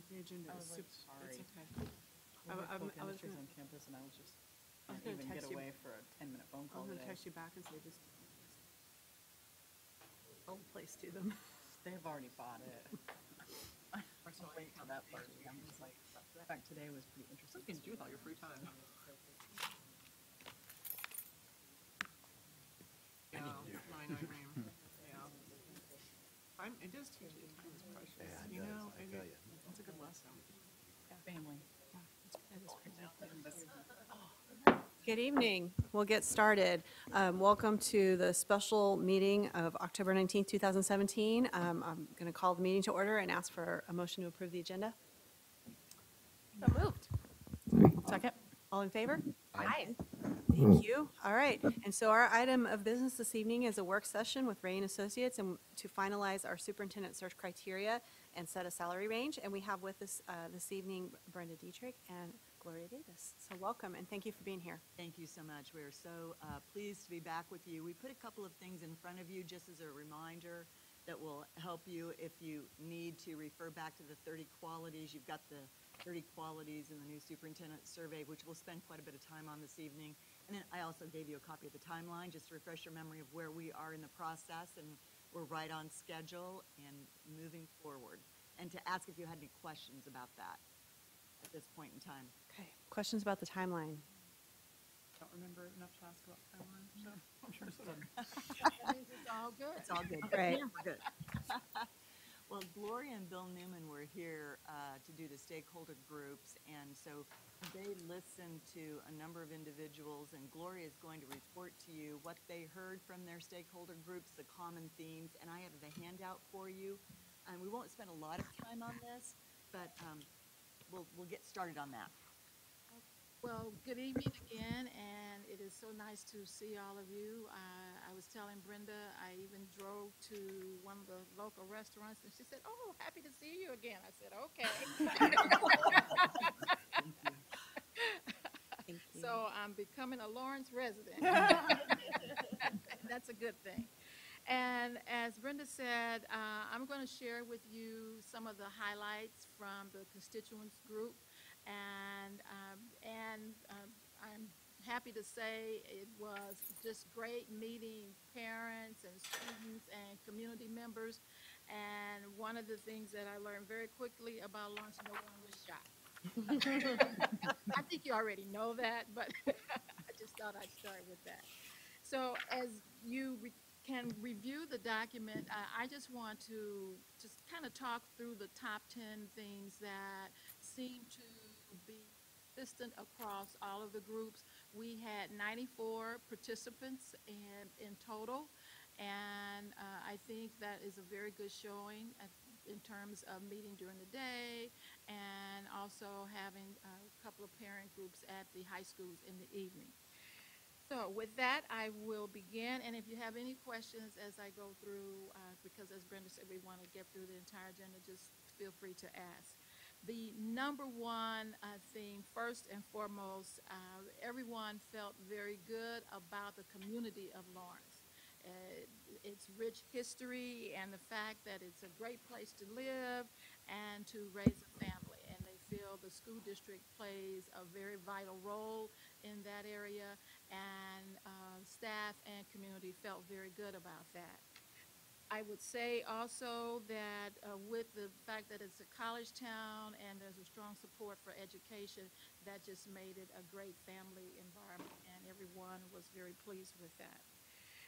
the agenda I is was like, super, sorry. it's okay. I was gonna- on campus, and I was just I was can't gonna even get text you- away for a 10-minute phone I call was gonna today. text you back and say just old place to them. They've already bought it. I'm waiting till that part. I'm just like, in fact, today was pretty interesting. What can you do with all your free time? Yeah, mine, I mean, yeah. Time, it does teach you time is precious. Yeah, it You does, know, I and tell ya. it's a good lesson. Family. Good evening. We'll get started. Welcome to the special meeting of October 19th, 2017. I'm going to call the meeting to order and ask for a motion to approve the agenda. So moved. Second. All in favor? Aye. Thank you. All right. And so our item of business this evening is a work session with Ray and Associates and to finalize our superintendent search criteria and set a salary range. And we have with us this evening Brenda Dietrich and Gloria Davis. So welcome and thank you for being here. Thank you so much. We are so pleased to be back with you. We put a couple of things in front of you just as a reminder that will help you if you need to refer back to the 30 qualities. You've got the 30 qualities in the new superintendent survey, which we'll spend quite a bit of time on this evening. And then I also gave you a copy of the timeline just to refresh your memory of where we are in the process, and we're right on schedule and moving forward. And to ask if you had any questions about that at this point in time. Okay. Questions about the timeline? Don't remember enough to ask about timeline, so I'm sure so. That means it's all good. It's all good. Right. We're good. Well, Gloria and Bill Newman were here to do the stakeholder groups, and so they listened to a number of individuals, and Gloria is going to report to you what they heard from their stakeholder groups, the common themes, and I have the handout for you. And we won't spend a lot of time on this, but we'll get started on that. Well, good evening again, and it is so nice to see all of you. I was telling Brenda, I even drove to one of the local restaurants, and she said, "Oh, happy to see you again." I said, "Okay." Thank you. So I'm becoming a Lawrence resident. That's a good thing. And as Brenda said, I'm going to share with you some of the highlights from the constituents group. And I'm happy to say it was just great meeting parents and students and community members. And one of the things that I learned very quickly about lunch, no one was shy. I think you already know that, but I just thought I'd start with that. So as you can review the document, I just want to just kind of talk through the top 10 things that seem to be consistent across all of the groups. We had 94 participants in total, and I think that is a very good showing in terms of meeting during the day and also having a couple of parent groups at the high schools in the evening. So with that, I will begin, and if you have any questions as I go through, because as Brenda said, we want to get through the entire agenda, just feel free to ask. The number one thing, first and foremost, everyone felt very good about the community of Lawrence. Its rich history and the fact that it's a great place to live and to raise a family. And they feel the school district plays a very vital role in that area, and staff and community felt very good about that. I would say also that with the fact that it's a college town and there's a strong support for education, that just made it a great family environment, and everyone was very pleased with that.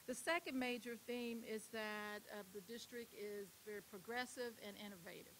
The second major theme is that the district is very progressive and innovative.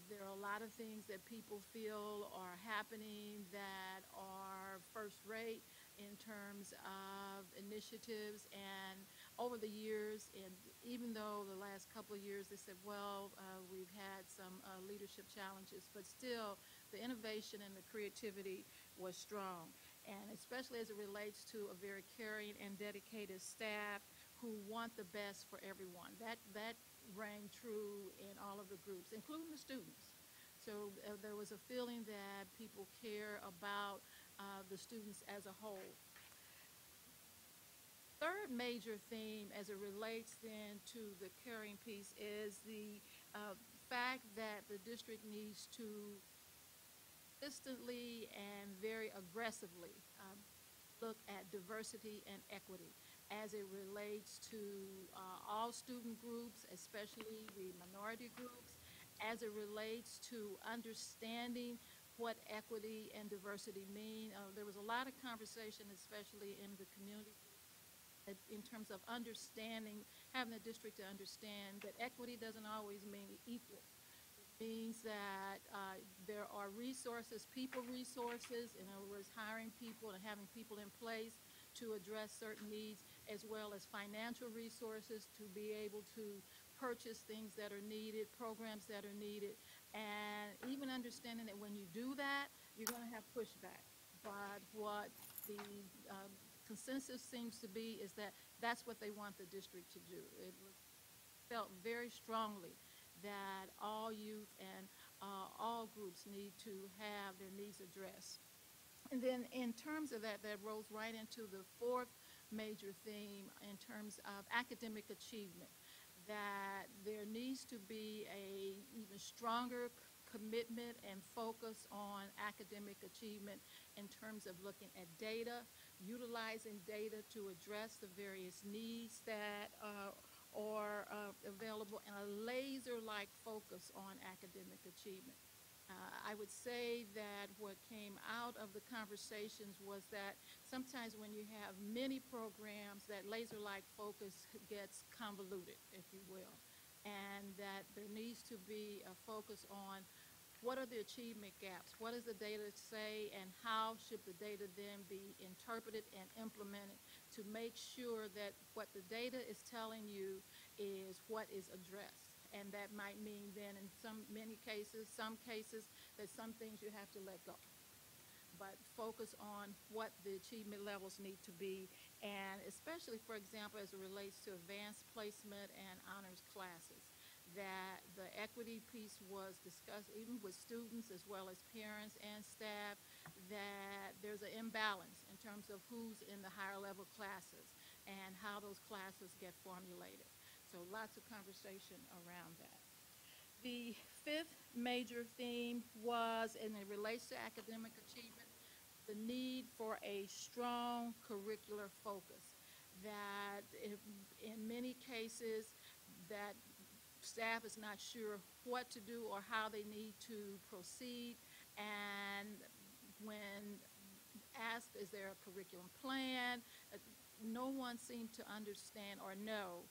There are a lot of things that people feel are happening that are first rate in terms of initiatives, and over the years, and even though the last couple of years they said, well, we've had some leadership challenges, but still the innovation and the creativity was strong, and especially as it relates to a very caring and dedicated staff who want the best for everyone. That rang true in all of the groups, including the students. So there was a feeling that people care about the students as a whole. Third major theme as it relates then to the caring piece is the fact that the district needs to consistently and very aggressively look at diversity and equity as it relates to all student groups, especially the minority groups, as it relates to understanding what equity and diversity mean. There was a lot of conversation, especially in the community, in terms of understanding, having the district to understand that equity doesn't always mean equal. Means that there are resources, people resources, in other words, hiring people and having people in place to address certain needs, as well as financial resources to be able to purchase things that are needed, programs that are needed, and even understanding that when you do that, you're going to have pushback. But what the consensus seems to be is that that's what they want the district to do. It was felt very strongly that all youth and all groups need to have their needs addressed. And then in terms of that, that rolls right into the fourth major theme in terms of academic achievement, that there needs to be a even stronger commitment and focus on academic achievement in terms of looking at data, utilizing data to address the various needs that are available, and a laser-like focus on academic achievement. I would say that what came out of the conversations was that sometimes when you have many programs, that laser-like focus gets convoluted, if you will, and that there needs to be a focus on what are the achievement gaps, what does the data say, and how should the data then be interpreted and implemented to make sure that what the data is telling you is what is addressed. And that might mean then in many cases, that some things you have to let go. But focus on what the achievement levels need to be, and especially, for example, as it relates to advanced placement and honors classes, that the equity piece was discussed even with students as well as parents and staff, that there's an imbalance in terms of who's in the higher level classes and how those classes get formulated. So lots of conversation around that. The fifth major theme was, and it relates to academic achievement, the need for a strong curricular focus. That in many cases that staff is not sure what to do or how they need to proceed, and when asked, is there a curriculum plan, no one seemed to understand or know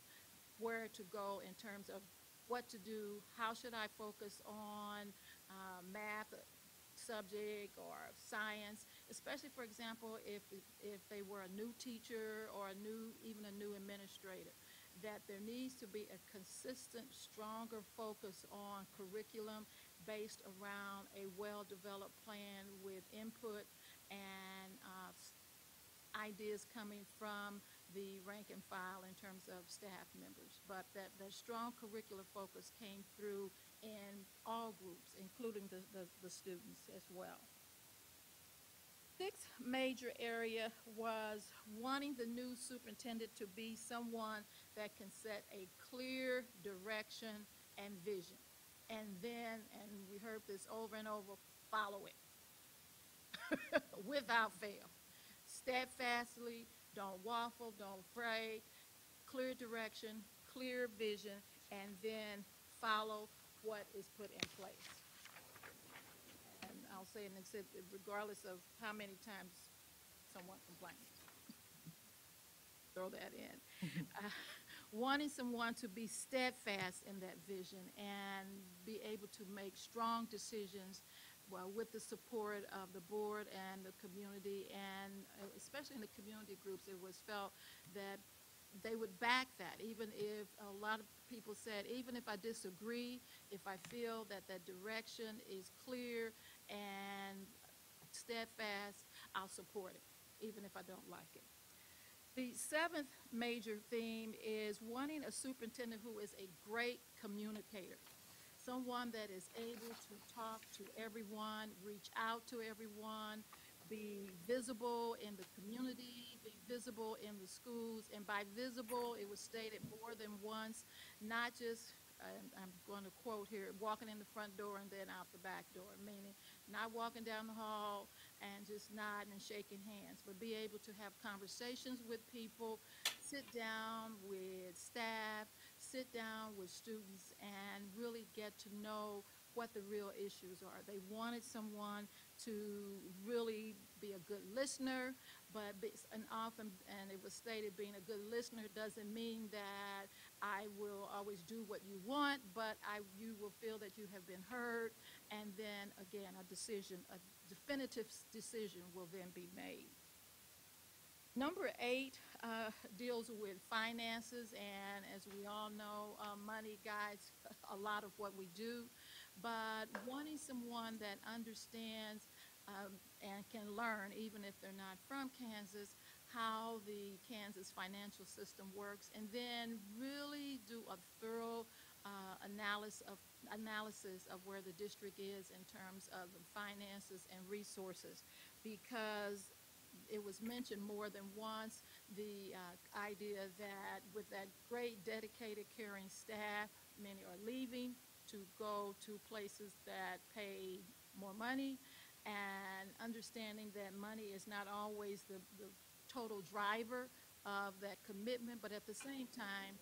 where to go in terms of what to do, how should I focus on math subject or science, especially, for example, if they were a new teacher or even a new administrator, that there needs to be a consistent, stronger focus on curriculum based around a well-developed plan with input and ideas coming from the rank and file in terms of staff members, but that the strong curricular focus came through in all groups, including the students as well. Sixth major area was wanting the new superintendent to be someone that can set a clear direction and vision. And then, and we heard this over and over, follow it without fail. Steadfastly, don't waffle, don't fray, clear direction, clear vision, and then follow what is put in place. And I'll say it regardless of how many times someone complains. Throw that in. Wanting someone to be steadfast in that vision and be able to make strong decisions with the support of the board and the community, and especially in the community groups, it was felt that they would back that, even if a lot of people said, even if I disagree, if I feel that that direction is clear and steadfast, I'll support it, even if I don't like it. The seventh major theme is wanting a superintendent who is a great communicator, someone that is able to talk to everyone, reach out to everyone, be visible in the community, be visible in the schools. And by visible, it was stated more than once, not just and I'm going to quote here, walking in the front door and then out the back door, meaning not walking down the hall and just nodding and shaking hands, but be able to have conversations with people, sit down with staff, sit down with students, and really get to know what the real issues are. They wanted someone to really be a good listener, and often, and it was stated, being a good listener doesn't mean that I will always do what you want, but you will feel that you have been heard, and then again, a definitive decision will then be made. Number 8 deals with finances, and as we all know, money guides a lot of what we do, but wanting someone that understands and can learn, even if they're not from Kansas, how the Kansas financial system works, and then really do a thorough analysis of where the district is in terms of the finances and resources, because it was mentioned more than once, the idea that with that great, dedicated, caring staff, many are leaving to go to places that pay more money, and understanding that money is not always the total driver of that commitment, but at the same time,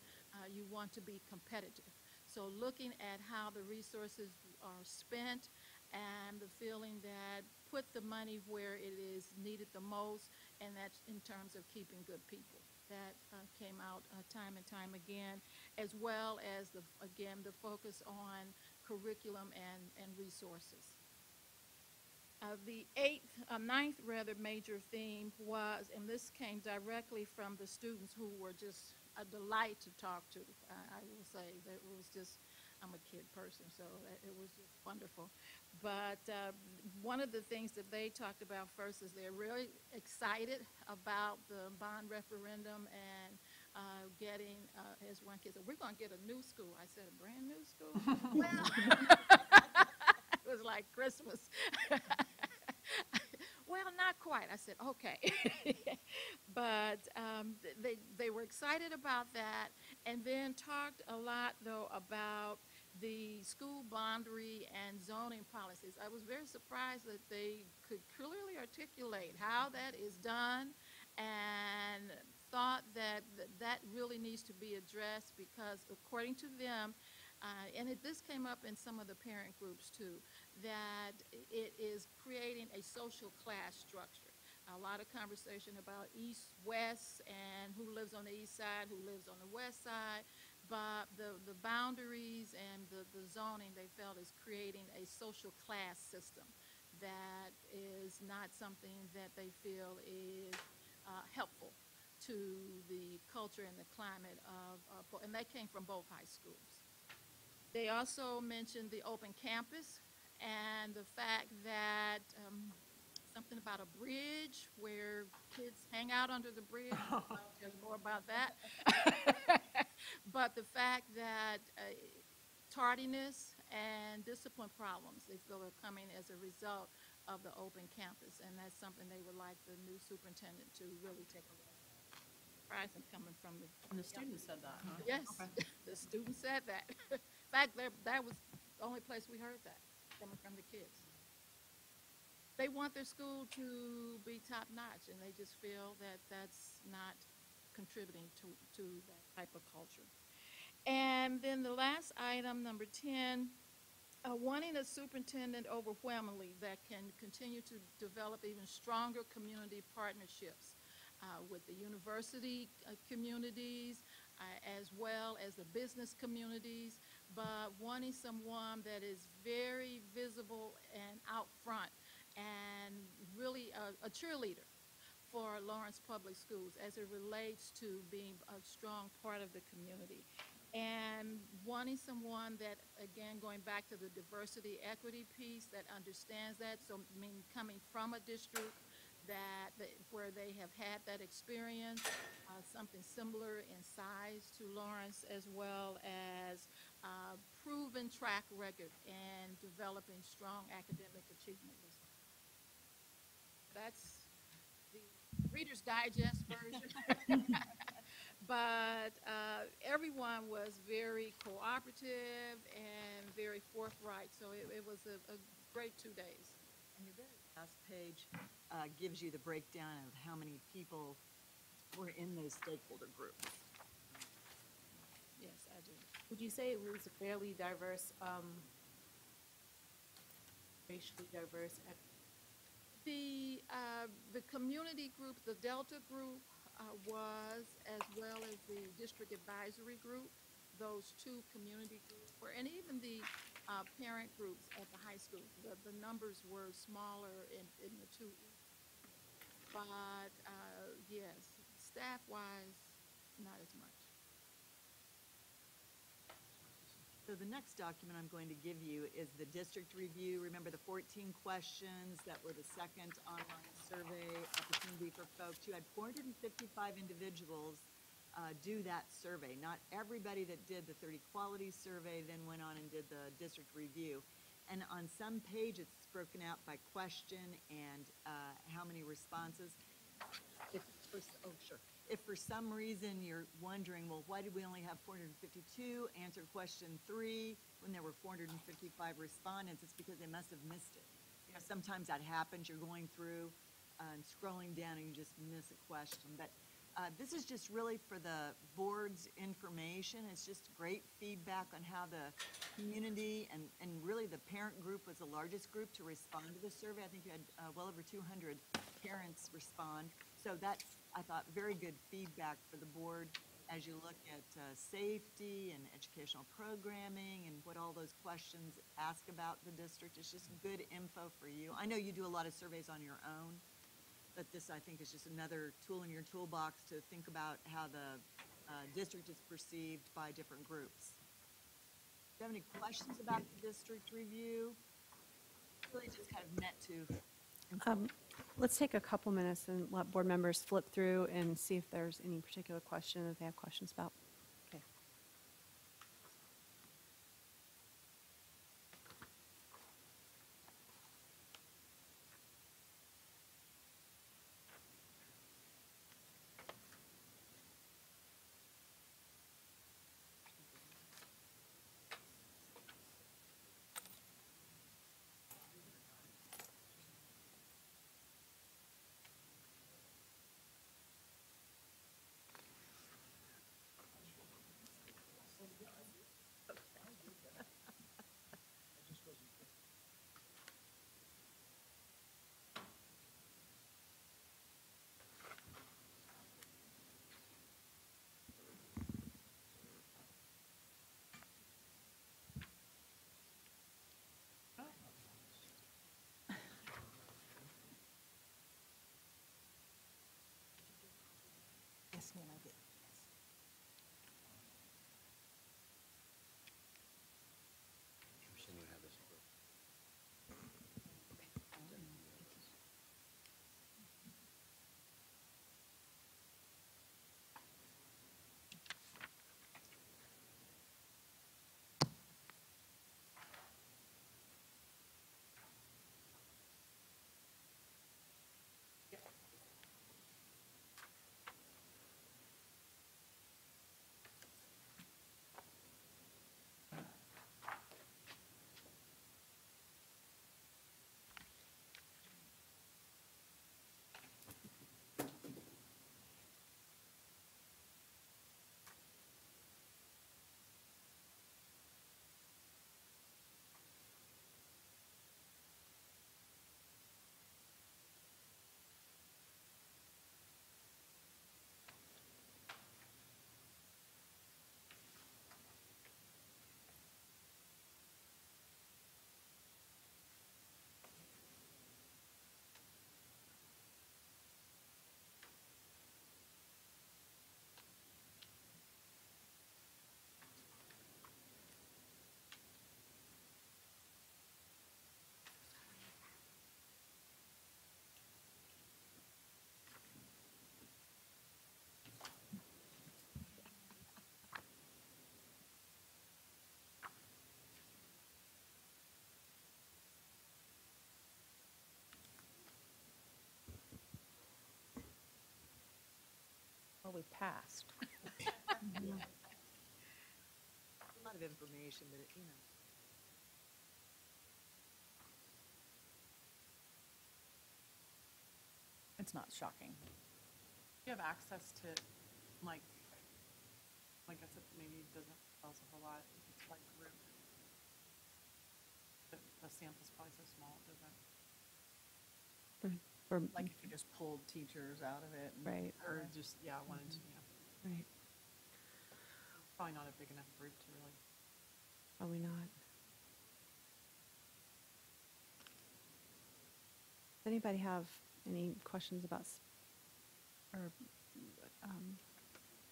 you want to be competitive. So looking at how the resources are spent and the feeling that put the money where it is needed the most, and that's in terms of keeping good people. That came out time and time again, as well as, again, the focus on curriculum and resources. The ninth major theme was, and this came directly from the students who were just a delight to talk to. I will say that it was just, I'm a kid person, so it was just wonderful. But one of the things that they talked about first is they're really excited about the bond referendum and getting, as one kid said, we're going to get a new school. I said, a brand new school? Well, it was like Christmas. Well, not quite. I said, okay. But they were excited about that, and then talked a lot, though, about the school boundary and zoning policies. I was very surprised that they could clearly articulate how that is done, and thought that that really needs to be addressed, because according to them, and this came up in some of the parent groups too, that it is creating a social class structure. A lot of conversation about east, west, and who lives on the east side, who lives on the west side, but the boundaries and the zoning, they felt, is creating a social class system that is not something that they feel is helpful to the culture and the climate of, and that came from both high schools. They also mentioned the open campus and the fact that something about a bridge where kids hang out under the bridge. I'll tell you more about that. But the fact that tardiness and discipline problems, they feel, are coming as a result of the open campus, and that's something they would like the new superintendent to really take a look at. Surprising coming from the... And the students said that, huh? Yes, Okay. the students said that. In fact, that was the only place we heard that, coming from the kids. They want their school to be top-notch, and they just feel that that's not contributing to that type of culture. And then the last item, number 10, wanting a superintendent overwhelmingly that can continue to develop even stronger community partnerships with the university communities, as well as the business communities, but wanting someone that is very visible and out front, and really a cheerleader for Lawrence Public Schools as it relates to being a strong part of the community. And wanting someone that, again, going back to the diversity equity piece, that understands that. So, I mean, coming from a district where they have had that experience, something similar in size to Lawrence, as well as proven track record in developing strong academic achievement results. That's the Reader's Digest version. But everyone was very cooperative and very forthright, so it was a great 2 days. And your very last page gives you the breakdown of how many people were in those stakeholder groups. Yes, I do. Would you say it was a fairly diverse, racially diverse? The community group, the Delta group, was, as well as the district advisory group, those two community groups were, and even the parent groups at the high school. The numbers were smaller in the two. But yes, staff-wise, not as much. So the next document I'm going to give you is the district review. Remember the 14 questions that were the second online survey opportunity for folks. You had 455 individuals do that survey. Not everybody that did the 30 quality survey then went on and did the district review. And on some page, it's broken out by question and how many responses. If for some reason you're wondering, well, why did we only have 452 answer question 3 when there were 455 respondents, it's because they must have missed it. You know, sometimes that happens. You're going through and scrolling down and you just miss a question. But this is just really for the board's information. It's just great feedback on how the community and really the parent group was the largest group to respond to the survey. I think you had well over 200 parents respond. So that's, I thought, very good feedback for the board as you look at safety and educational programming and what all those questions ask about the district. It's just good info for you. I know you do a lot of surveys on your own, but this, I think, is just another tool in your toolbox to think about how the district is perceived by different groups. Do you have any questions about the district review? Really just kind of meant to. Let's take a couple minutes and let board members flip through and see if there's any particular question that they have questions about. Okay. Yes, ma'am, I did. Well, we passed. A lot of information, but it, you know. It's not shocking. You have access to, like I said, maybe it doesn't tell us a whole lot, if it's like group. The sample's probably so small, it doesn't. For, Like if you just pulled teachers out of it. Right. Or just, yeah, wanted to, yeah. right, Probably not a big enough group to really. probably not. Does anybody have any questions about, or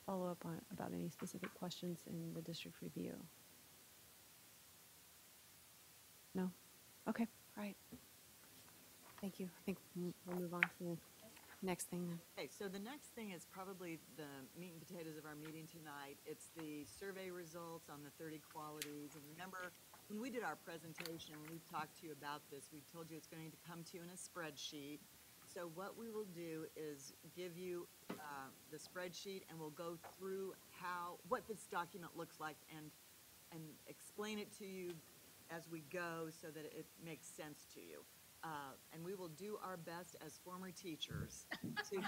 follow up on, about any specific questions in the district review? No? Okay, all right. Thank you. I think we'll move on to the next thing then. Okay, so the next thing is probably the meat and potatoes of our meeting tonight. It's the survey results on the 30 qualities. And remember, when we did our presentation, we talked to you about this. We told you it's going to come to you in a spreadsheet. So what we will do is give you the spreadsheet, and we'll go through what this document looks like and explain it to you as we go so that it makes sense to you. And we will do our best as former teachers to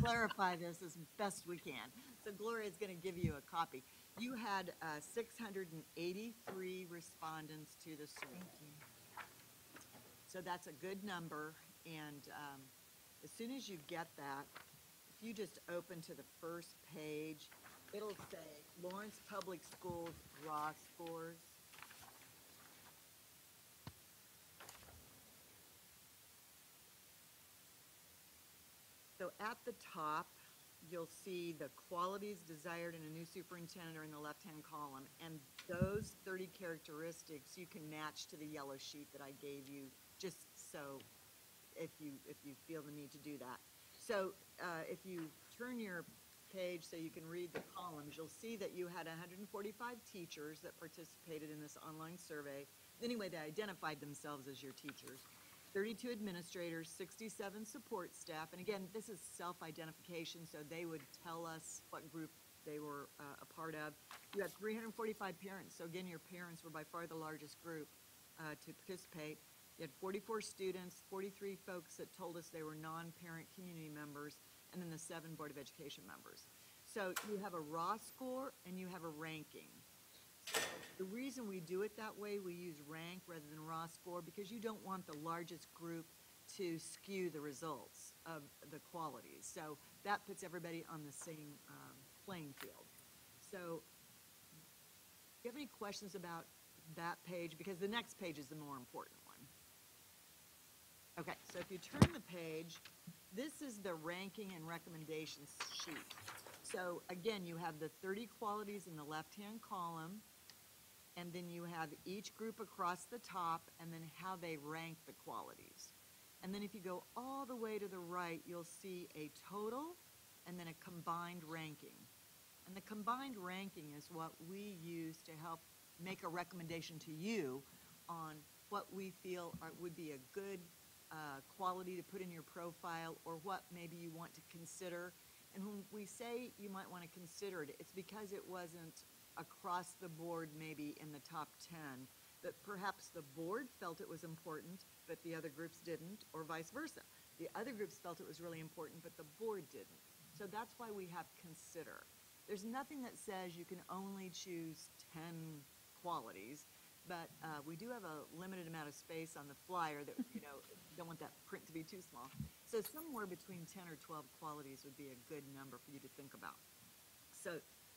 clarify this as best we can. So Gloria is going to give you a copy. You had 683 respondents to the survey. So that's a good number. And as soon as you get that, if you just open to the first page, it'll say Lawrence Public Schools raw scores. So at the top, you'll see the qualities desired in a new superintendent are in the left-hand column. And those 30 characteristics you can match to the yellow sheet that I gave you, just so if you feel the need to do that. So if you turn your page so you can read the columns, you'll see that you had 145 teachers that participated in this online survey. Anyway, they identified themselves as your teachers. 32 administrators, 67 support staff, and again, this is self-identification, so they would tell us what group they were a part of. You had 345 parents, so again, your parents were by far the largest group to participate. You had 44 students, 43 folks that told us they were non-parent community members, and then the 7 Board of Education members. So you have a raw score and you have a ranking. So the reason we do it that way, we use rank rather than raw score, because you don't want the largest group to skew the results of the qualities. So that puts everybody on the same playing field. So do you have any questions about that page? Because the next page is the more important one. Okay, so if you turn the page, this is the ranking and recommendations sheet. So again, you have the 30 qualities in the left-hand column, and then you have each group across the top, and then how they rank the qualities. And then if you go all the way to the right, you'll see a total and then a combined ranking. And the combined ranking is what we use to help make a recommendation to you on what we feel would be a good quality to put in your profile, or what maybe you want to consider. And when we say you might want to consider it, it's because it wasn't across the board maybe in the top 10, that perhaps the board felt it was important, but the other groups didn't, or vice versa. The other groups felt it was really important, but the board didn't. So that's why we have consider. There's nothing that says you can only choose 10 qualities, but we do have a limited amount of space on the flyer that, you know, don't want that print to be too small. So somewhere between 10 or 12 qualities would be a good number for you to think about. So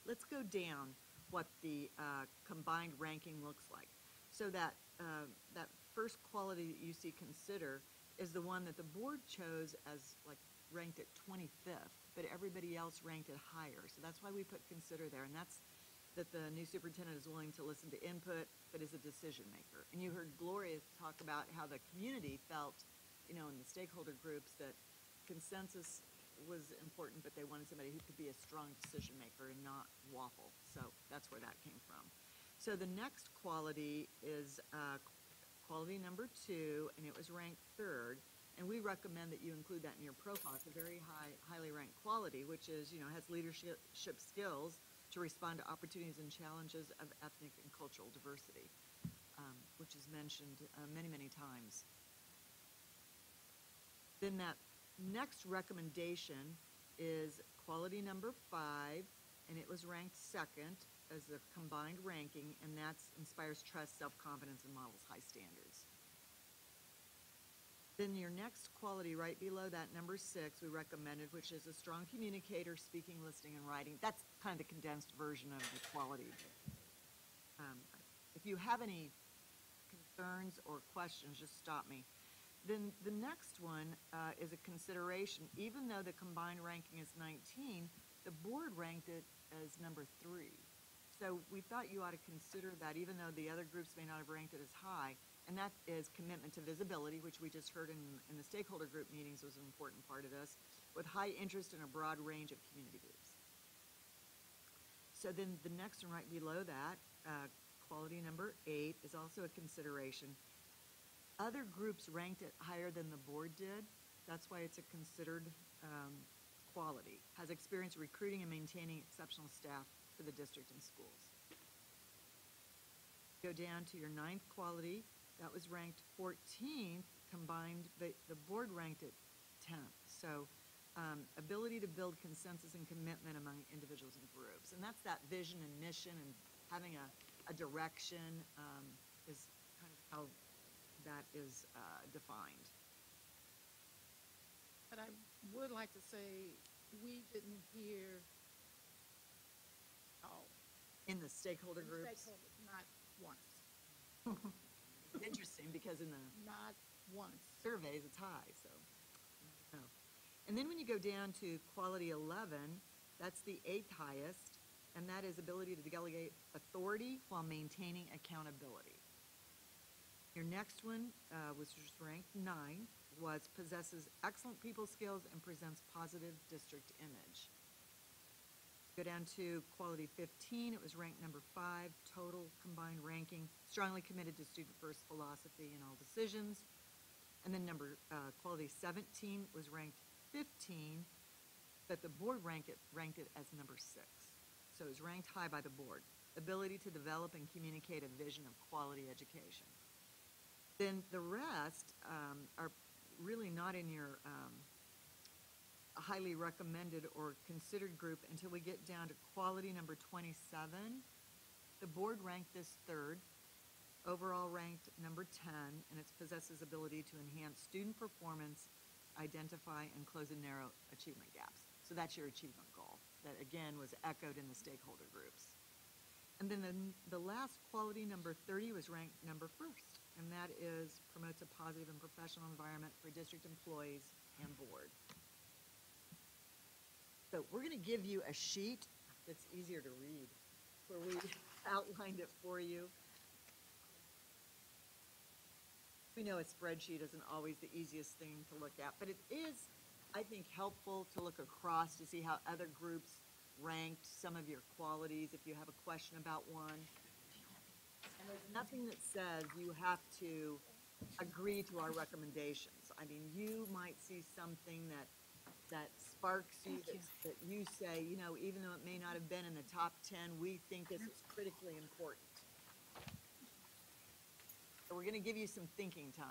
let's go down what the combined ranking looks like. So that first quality that you see consider is the one that the board chose as like ranked at 25th, but everybody else ranked it higher. So that's why we put consider there, and that's that the new superintendent is willing to listen to input, but is a decision maker. And you heard Gloria talk about how the community felt, you know, in the stakeholder groups, that consensus was important, but they wanted somebody who could be a strong decision maker and not waffle. So that's where that came from. So the next quality is quality number 2, and it was ranked 3rd. And we recommend that you include that in your profile. It's a very highly ranked quality, which is, has leadership skills to respond to opportunities and challenges of ethnic and cultural diversity, which is mentioned many, many times. Then that next recommendation is quality number 5, and it was ranked second as a combined ranking, and that's inspires trust, self-confidence, and models high standards. Then your next quality right below that, number 6, we recommended, which is a strong communicator, speaking, listening, and writing. That's kind of the condensed version of the quality. If you have any concerns or questions, just stop me. Then the next one is a consideration. Even though the combined ranking is 19, the board ranked it as number 3. So we thought you ought to consider that, even though the other groups may not have ranked it as high. And that is commitment to visibility, which we just heard in the stakeholder group meetings was an important part of this, with high interest in a broad range of community groups. So then the next one right below that, quality number 8, is also a consideration. Other groups ranked it higher than the board did. That's why it's a considered quality. Has experience recruiting and maintaining exceptional staff for the district and schools. Go down to your 9th quality. That was ranked 14th combined, but the board ranked it 10th. So ability to build consensus and commitment among individuals and groups. And that's that vision and mission and having a direction is kind of how that is defined. But I would like to say, we didn't hear, In the stakeholder in groups. stakeholders, not once, It's interesting because in the not once. surveys, it's high, so. No. And then when you go down to quality 11, that's the 8th highest, and that is ability to delegate authority while maintaining accountability. Your next one, which was ranked 9, was possesses excellent people skills and presents positive district image. Go down to quality 15, it was ranked number 5, total combined ranking, strongly committed to student-first philosophy in all decisions. And then quality 17 was ranked 15, but the board ranked it as number 6. So it was ranked high by the board. Ability to develop and communicate a vision of quality education. Then the rest are really not in your highly recommended or considered group until we get down to quality number 27. The board ranked this 3rd, overall ranked number 10, and it possesses ability to enhance student performance, identify and close and narrow achievement gaps. So that's your achievement goal that, again, was echoed in the stakeholder groups. And then the last quality, number 30, was ranked number 1st, and that is promotes a positive and professional environment for district employees and board. So we're going to give you a sheet that's easier to read, where we outlined it for you. We know a spreadsheet isn't always the easiest thing to look at, but it is, I think, helpful to look across to see how other groups ranked some of your qualities if you have a question about one. And there's nothing that says you have to agree to our recommendations. I mean, you might see something that sparks you, that you say, even though it may not have been in the top 10, we think this is critically important. So we're going to give you some thinking time.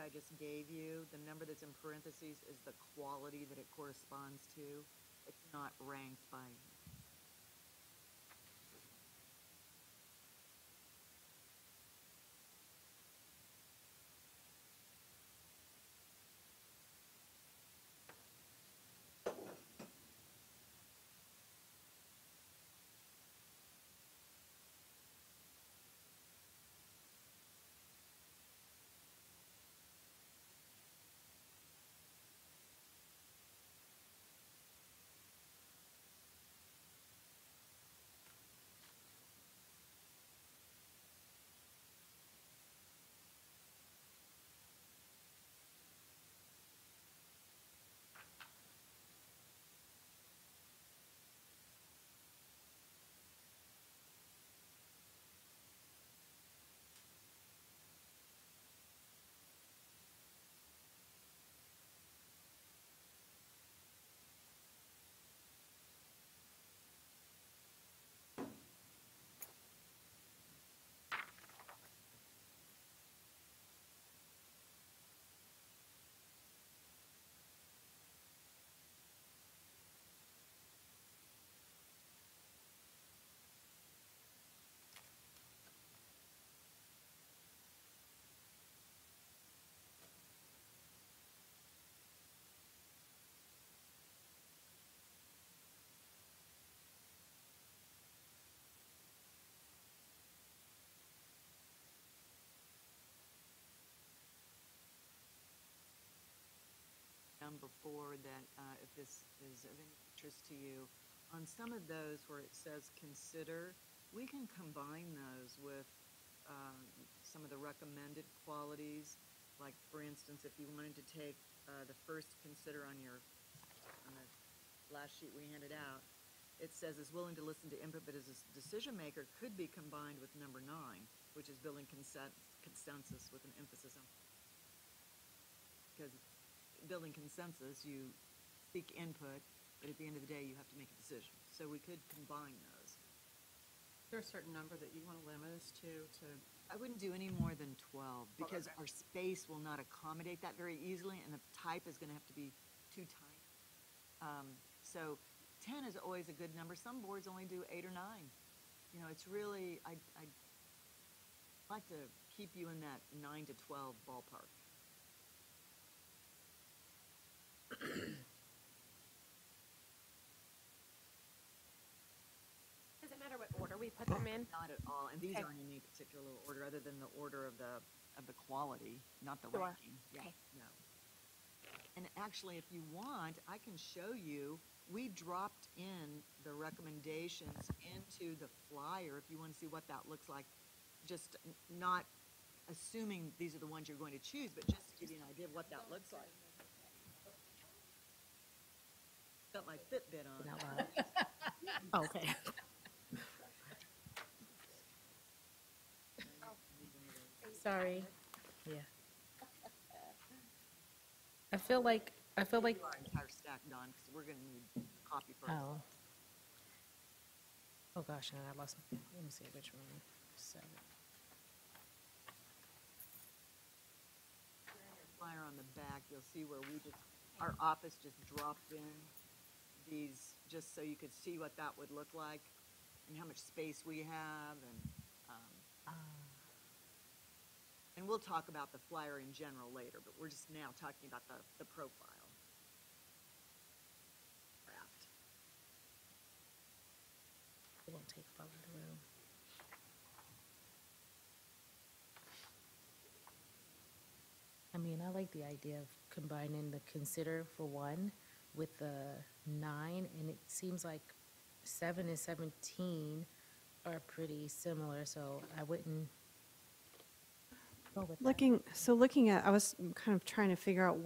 I just gave you, the number that's in parentheses is the quality that it corresponds to. It's not ranked by. board that, if this is of any interest to you, on some of those where it says consider, we can combine those with some of the recommended qualities. Like, for instance, if you wanted to take the first consider on the last sheet we handed out, it says is willing to listen to input, but as a decision maker could be combined with number 9, which is building consensus with an emphasis on. Because building consensus, you seek input, but at the end of the day, you have to make a decision. So we could combine those. Is there a certain number that you want to limit us to? I wouldn't do any more than 12 because our space will not accommodate that very easily, and the type is going to have to be too tiny. So 10 is always a good number. Some boards only do 8 or 9. You know, it's really, I'd like to keep you in that 9 to 12 ballpark. Does it matter what order we put them in? Not at all, and these Okay. aren't in any particular order other than the order of the quality, not the Sure. ranking. Yeah, Okay. no. And actually, if you want, I can show you, we dropped in the recommendations into the flyer if you want to see what that looks like. Just not assuming these are the ones you're going to choose, but just to give you an idea of what that looks like. Got my Fitbit on. Oh, okay. Sorry. Yeah. I feel like, Our entire stack, Don, because we're going to need a copy first. oh gosh, I lost, let me see which one. 7. Flyer on the back, you'll see where our office just dropped in these, just so you could see what that would look like and how much space we have, and we'll talk about the flyer in general later, but we're just now talking about the profile. Draft. It won't take up all of the room. I mean, I like the idea of combining the consider for 1 with the 9, and it seems like 7 and 17 are pretty similar, so I wouldn't go with that. Looking at, I was kind of trying to figure out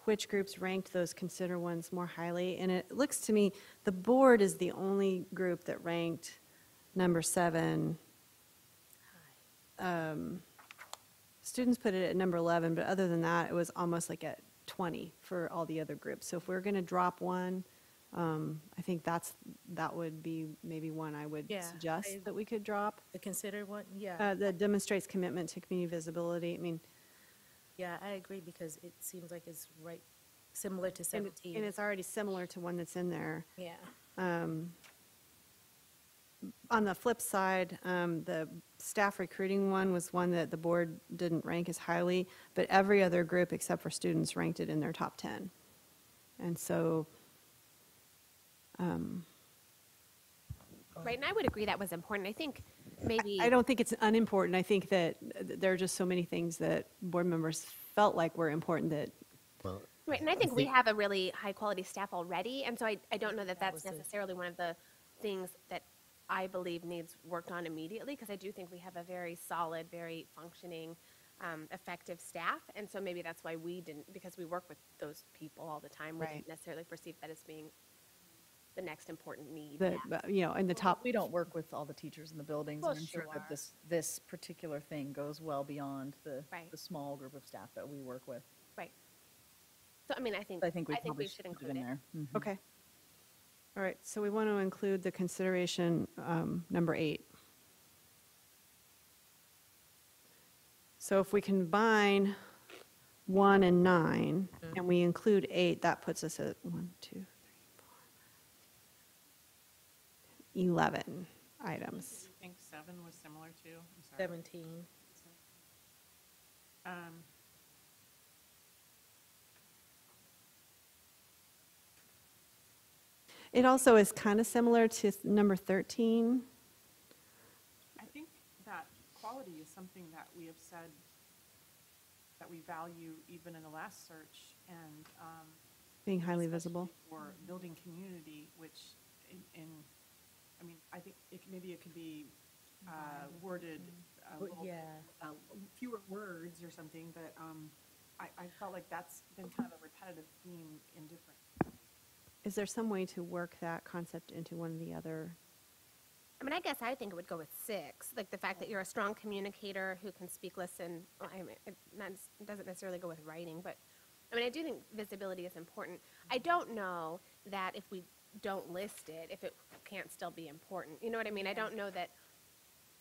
which groups ranked those consider ones more highly, and it looks to me, the board is the only group that ranked number 7. Students put it at number 11, but other than that, it was almost like at 20 for all the other groups. So if we're going to drop one, I think that would be maybe one I would Yeah, suggest that we could drop. The consider one, yeah. That demonstrates commitment to community visibility. I mean, Yeah, I agree, because it seems like it's right, similar to and 17. it's already similar to one that's in there. Yeah. On the flip side, the staff recruiting one was one that the board didn't rank as highly, but every other group except for students ranked it in their top 10. And so, Right, and I would agree that was important. I think maybe. I don't think it's unimportant. I think that there are just so many things that board members felt like were important that, Right, and I think we have a really high-quality staff already, and so I don't know that that's necessarily one of the things that I believe needs worked on immediately, because I do think we have a very solid, very functioning, effective staff, and so maybe that's why we didn't, because we work with those people all the time, we Right. didn't necessarily perceive that as being the next important need. in the top. We don't work with all the teachers in the buildings, Well, and I'm sure sure. that this particular thing goes well beyond Right. the small group of staff that we work with. Right. So, I mean, I think I think we probably we should put include in it. there. Mhm. Okay. All right, so we want to include the consideration number 8. So if we combine 1 and 9, and we include 8, that puts us at 1, 2, 3, 4, 11 items. Do you think 7 was similar to? I'm sorry. 17. It also is kind of similar to number 13. I think that quality is something that we have said that we value even in the last search, and Being highly especially visible. for building community, which I mean, I think maybe it could be worded a little, fewer words or something, but I felt like that's been kind of a repetitive theme in different. Is there some way to work that concept into one of the other? I mean, I guess I think it would go with 6, like the fact that you're a strong communicator who can speak, listen. Well, I mean, it doesn't necessarily go with writing, but I mean, I do think visibility is important. I don't know that if we don't list it, if it can't still be important. You know what I mean? I don't know that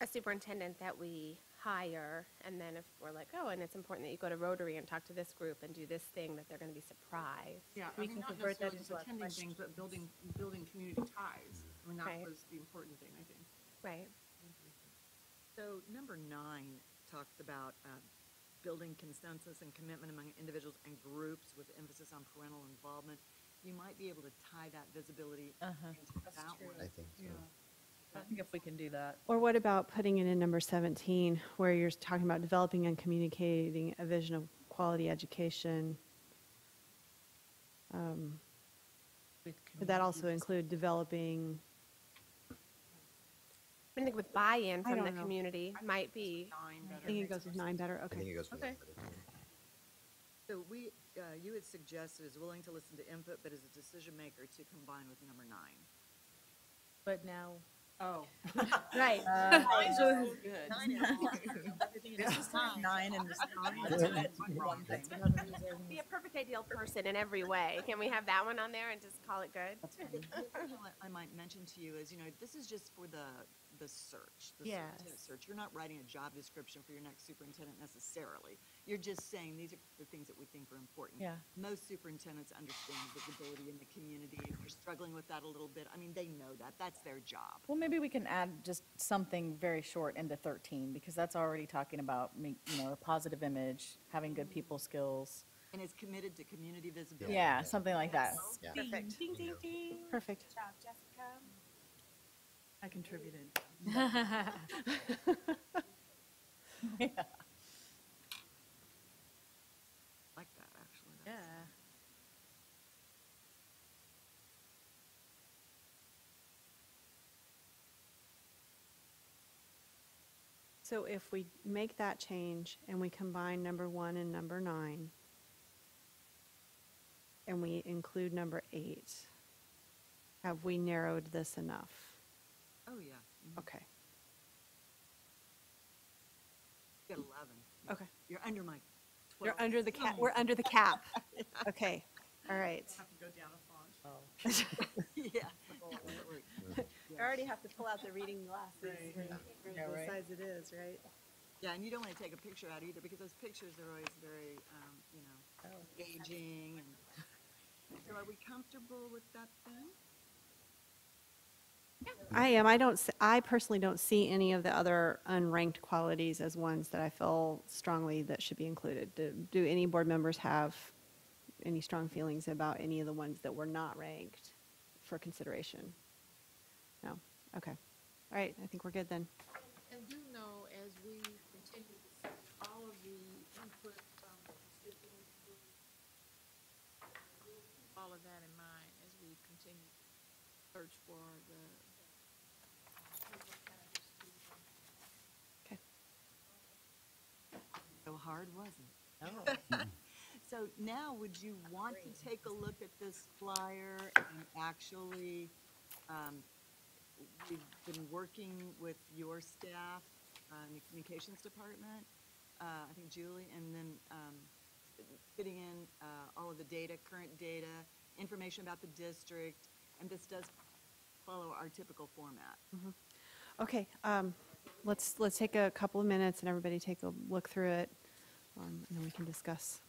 a superintendent that we hire, and then if we're like, oh, and it's important that you go to Rotary and talk to this group and do this thing, that they're going to be surprised. Yeah, We I mean, can not convert that necessarily just into a attending question. things, but building community ties. I mean, that Right. was the important thing, I think. Right. So number 9 talks about building consensus and commitment among individuals and groups with emphasis on parental involvement. You might be able to tie that visibility into that one. I think so. I think if we can do that. Or what about putting it in number 17, where you're talking about developing and communicating a vision of quality education? Would that also include developing? I think with buy-in I from the don't know. community might be, 9 better. I think it goes with 9 better, I okay. think it goes for Okay. that. So you had suggested is willing to listen to input, but as a decision maker to combine with number 9. But now. Oh. right. Good. 9 and just one thing. Be a perfect ideal person in every way. Can we have that one on there and just call it good? I might mention to you is, this is just for the search, the Yes. superintendent search. You're not writing a job description for your next superintendent necessarily. You're just saying these are the things that we think are important. Yeah. Most superintendents understand visibility in the community. If you're struggling with that a little bit, I mean, they know that. That's their job. Well, maybe we can add just something very short into 13, because that's already talking about, a positive image, having good people skills. And is committed to community visibility. Yeah, something like that. Yeah. Perfect. Ding, ding, Perfect. Good job, Jessica. I contributed. Like that, actually. Yeah. So if we make that change and we combine number 1 and number 9, and we include number 8, have we narrowed this enough? Oh, yeah. Okay, You got 11. okay. You're under my 12. You're under the cap, we're under the cap. Okay, all right. Have to go down a font. Yeah. I already have to pull out the reading glasses Right. for Yeah, the right. size it is, right? Yeah, and you don't want to take a picture out either, because those pictures are always very, engaging. And so are we comfortable with that then? I am. I personally don't see any of the other unranked qualities as ones that I feel strongly that should be included. Do any board members have any strong feelings about any of the ones that were not ranked for consideration? No? Okay. All right, I think we're good then. And do know, as we continue to see all of the input from the constituent group, we'll keep all of that in mind as we continue to search for the candidates to Okay. So hard, wasn't it? So now, would you want to take a look at this flyer and actually, we've been working with your staff in the communications department, I think Julie, and then fitting in all of the data, current data, information about the district, and this does follow our typical format. Okay, let's take a couple of minutes and everybody take a look through it, and then we can discuss.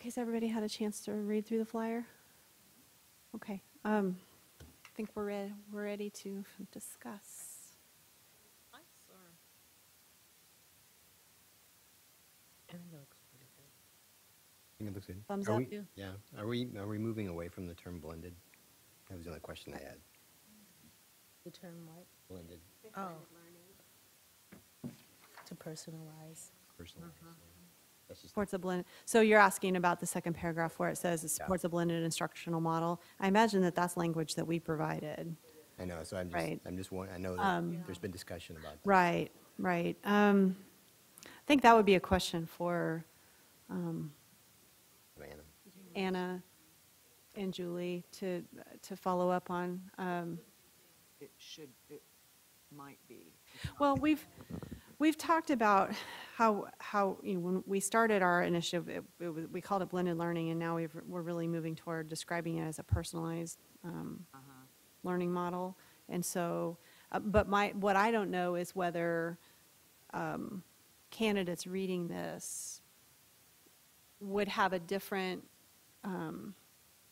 Okay, has everybody had a chance to read through the flyer? Okay, I think we're ready to discuss. I think it looks good. Thumbs Are up? we- Yeah. Are we moving away from the term blended? That was the only question I had. The term what? Blended, Oh. To personalize. personal. That's just, Supports a blended, so you're asking about the second paragraph where it says it supports a blended instructional model. I imagine that that's language that we provided. I know, so Right. I know that there's been discussion about that. Right, right. I think that would be a question for Savannah. Anna and Julie to follow up on. It might be. Well, we've talked about how when we started our initiative, we called it blended learning, and now we're really moving toward describing it as a personalized learning model. And so, but what I don't know is whether candidates reading this would have a different,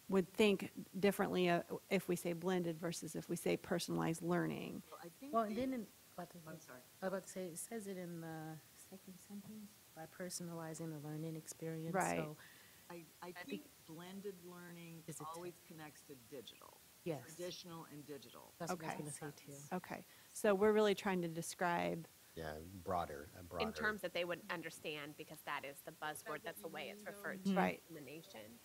would think differently if we say blended versus if we say personalized learning. Well, I think Well, the- didn't, I'm sorry. I was about to say, it says it in the second sentence, by personalizing the learning experience. Right. So, I think blended learning Is it always connects to digital. yes, Traditional and digital. that's what I was Okay. going to say too. Okay, so we're really trying to describe, Yeah, broader. In terms that they would understand, because that is the buzzword, that's the way it's referred to Right. in the nation.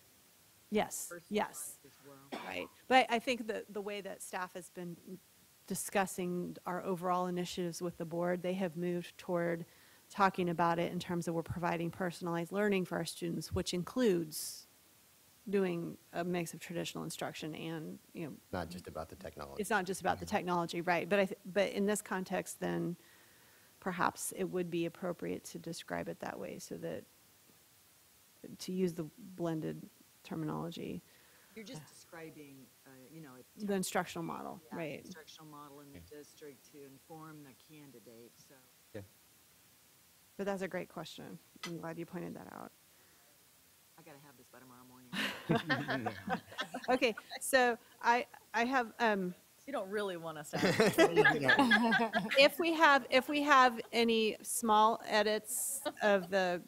yes, yes. Personalized as well. Right, but I think that the way that staff has been discussing our overall initiatives with the board, they have moved toward talking about it in terms of we're providing personalized learning for our students, which includes doing a mix of traditional instruction and, Not just about the technology. it's not just about the technology, right? But in this context, then perhaps it would be appropriate to describe it that way, so that, to use the blended terminology, You're just describing, the instructional model, yeah, right? instructional model in the district to inform the candidate, so. Yeah. But that's a great question. I'm glad you pointed that out. I gotta have this by tomorrow morning. Okay, so I have, You don't really want us to have. if we have any small edits of the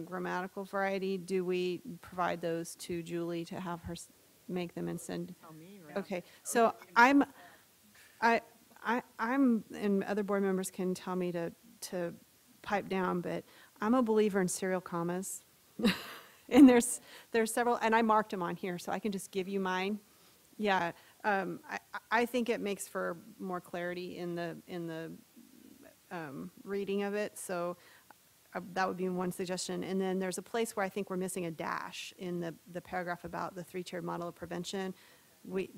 grammatical variety, do we provide those to Julie to have her make them and send? Tell me, right? Okay, so I'm, and other board members can tell me to pipe down, but I'm a believer in serial commas. And there's several, and I marked them on here, so I can just give you mine. Yeah, I think it makes for more clarity in the reading of it, so that would be one suggestion. And then there's a place where I think we're missing a dash in the paragraph about the three-tiered model of prevention. We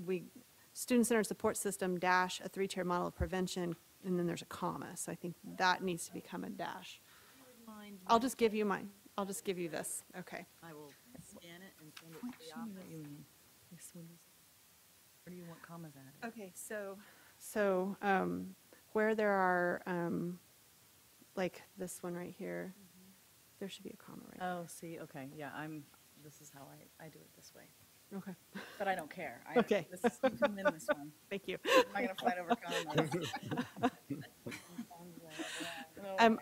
student-centered support system dash a three-tiered model of prevention, and then there's a comma, so I think that needs to become a dash. Mind, I'll just give you mine. I'll just give you this, okay. I will scan it and send it to the Question office. what you mean. Where do you want commas added? Okay, so where there are, like this one right here, there should be a comma right Oh, see, okay, yeah, this is how I do it this way. there. Okay, But I don't care. Okay. You can win this one. thank you. I'm not going to fight over commas.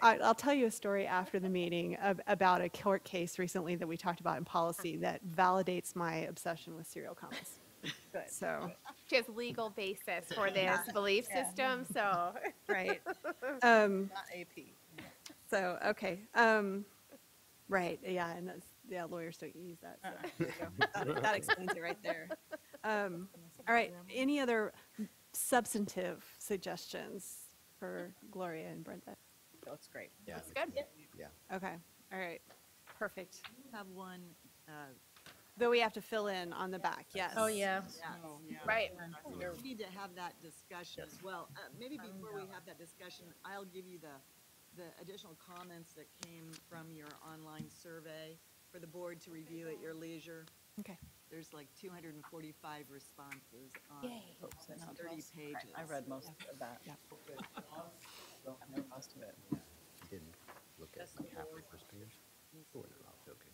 I'll tell you a story after the meeting about a court case recently that we talked about in policy that validates my obsession with serial commas. Good. So, She has legal basis for this belief system, so. right. Not AP. So, okay. Right, yeah, and lawyers don't use that. So there you go. That explains it right there. All right, any other substantive suggestions for Gloria and Brenda? Looks great. Yeah. It's good. Yeah. Okay, all right, perfect. Have one, Though we have to fill in on the back, yes. Oh, yeah. Right. we need to have that discussion as well. Maybe before we have that discussion, I'll give you the additional comments that came from your online survey for the board to review at your leisure. Okay. There's like 245 responses on Yay. 30 pages. I read most of that. Yeah. Most of it. Didn't look at the halfway first page. Oh, no, okay.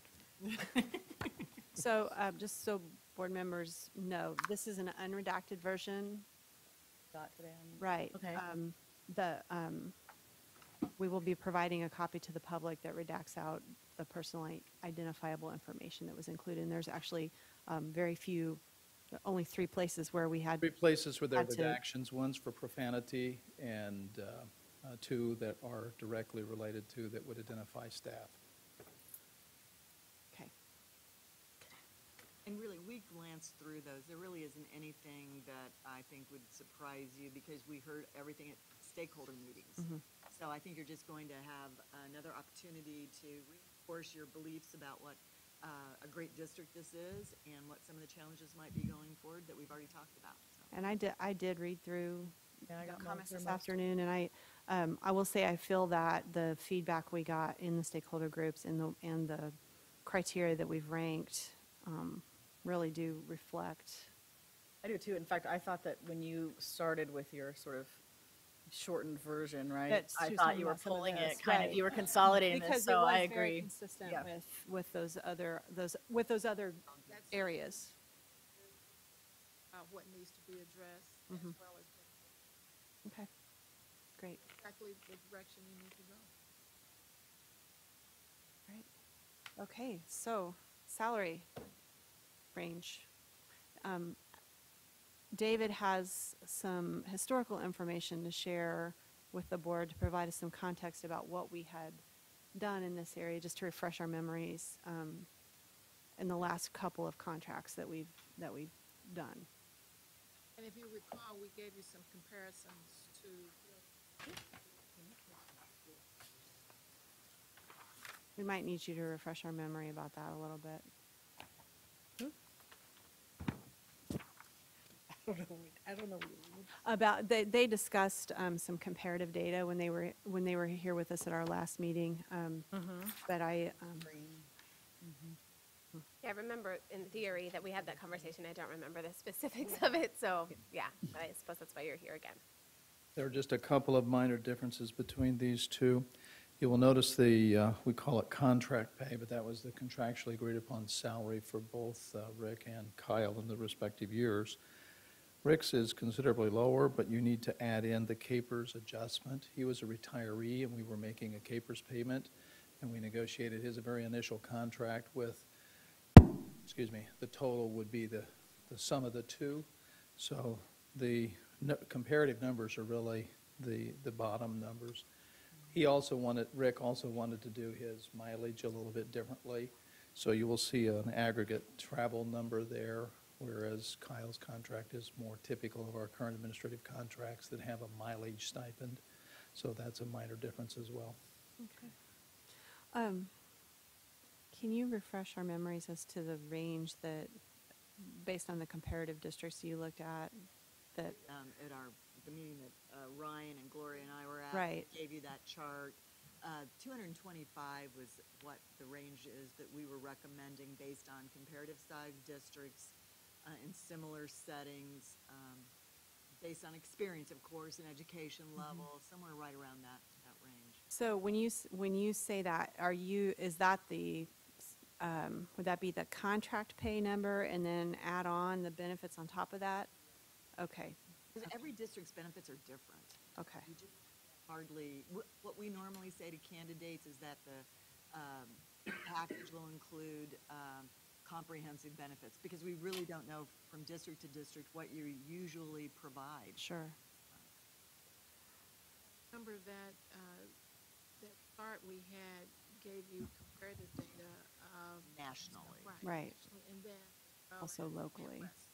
So, just so board members know, this is an unredacted version. Got today on. Right. Okay. We will be providing a copy to the public that redacts out the personally identifiable information that was included. And there's actually very few, only 3 places where we had. 3 places where there are Had to- redactions, one's for profanity, and 2 that are directly related to, that would identify staff. Okay. And really, we glanced through those. There really isn't anything that I think would surprise you because we heard everything at stakeholder meetings. So I think you're just going to have another opportunity to reinforce your beliefs about what a great district this is and what some of the challenges might be going forward that we've already talked about. So. And I did read through Yeah, I the got comments through this most. afternoon, and I will say I feel that the feedback we got in the stakeholder groups and the criteria that we've ranked really do reflect. I do too. In fact, I thought that when you started with your sort of shortened version, right? That's I just thought talking you were about some of pulling this, it, kind of, right. you were consolidating this, Because so I it was very agree. consistent Yeah. with those other That's areas. what needs to be addressed as well as Okay, great. exactly the direction you need to go. Right. Okay, so salary range. David has some historical information to share with the board to provide us some context about what we had done in this area, just to refresh our memories in the last couple of contracts that we've done. And if you recall, we gave you some comparisons to We might need you to refresh our memory about that a little bit. I don't know. About, they discussed some comparative data when they were here with us at our last meeting. But Yeah, I remember in theory that we had that conversation. I don't remember the specifics of it, so yeah, I suppose that's why you're here again. There are just a couple of minor differences between these two. You will notice we call it contract pay, but that was the contractually agreed upon salary for both Rick and Kyle in the respective years. Rick's is considerably lower, but you need to add in the CAPERS adjustment. He was a retiree, and we were making a CAPERS payment, and we negotiated his very initial contract with, the total would be the sum of the two. So the comparative numbers are really the bottom numbers. Rick also wanted to do his mileage a little bit differently. So you will see an aggregate travel number there, whereas Kyle's contract is more typical of our current administrative contracts that have a mileage stipend. So that's a minor difference as well. Okay. Can you refresh our memories as to the range that, based on the comparative districts you looked at, that? At the meeting that Ryan and Gloria and I were at. Right. Gave you that chart. 225 was what the range is that we were recommending based on comparative size districts in similar settings, based on experience, of course, and education level, somewhere right around that range. So when you say that, would that be the contract pay number and then add on the benefits on top of that? Okay. Because every district's benefits are different. Okay. You just hardly, what we normally say to candidates is that the package will include comprehensive benefits, because we really don't know from district to district what you usually provide. Sure. Remember that that chart we had gave you comparative data of Nationally. Right. nationally, and then Also locally. Midwest.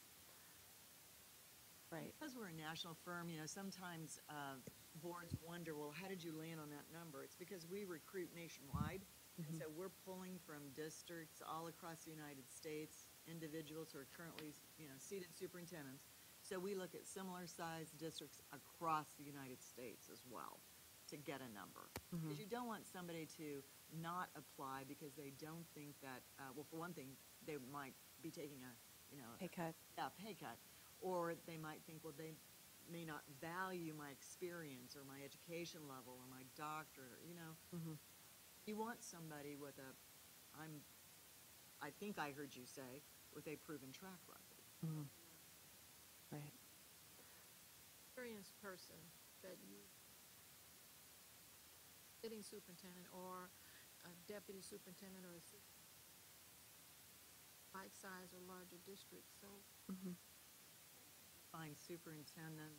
Right. Because we're a national firm, sometimes boards wonder, well, how did you land on that number? It's because we recruit nationwide, and so we're pulling from districts all across the United States, individuals who are currently, seated superintendents. So we look at similar sized districts across the United States as well to get a number. Because you don't want somebody to not apply because they don't think that, well, for one thing, they might be taking a, Pay cut. pay cut. Or they might think, well, they may not value my experience or my education level or my doctorate, You want somebody with I'm I think I heard you say, with a proven track record. Right. Experienced person that you, sitting superintendent or a deputy superintendent or a like-size or larger district, so. Find superintendent,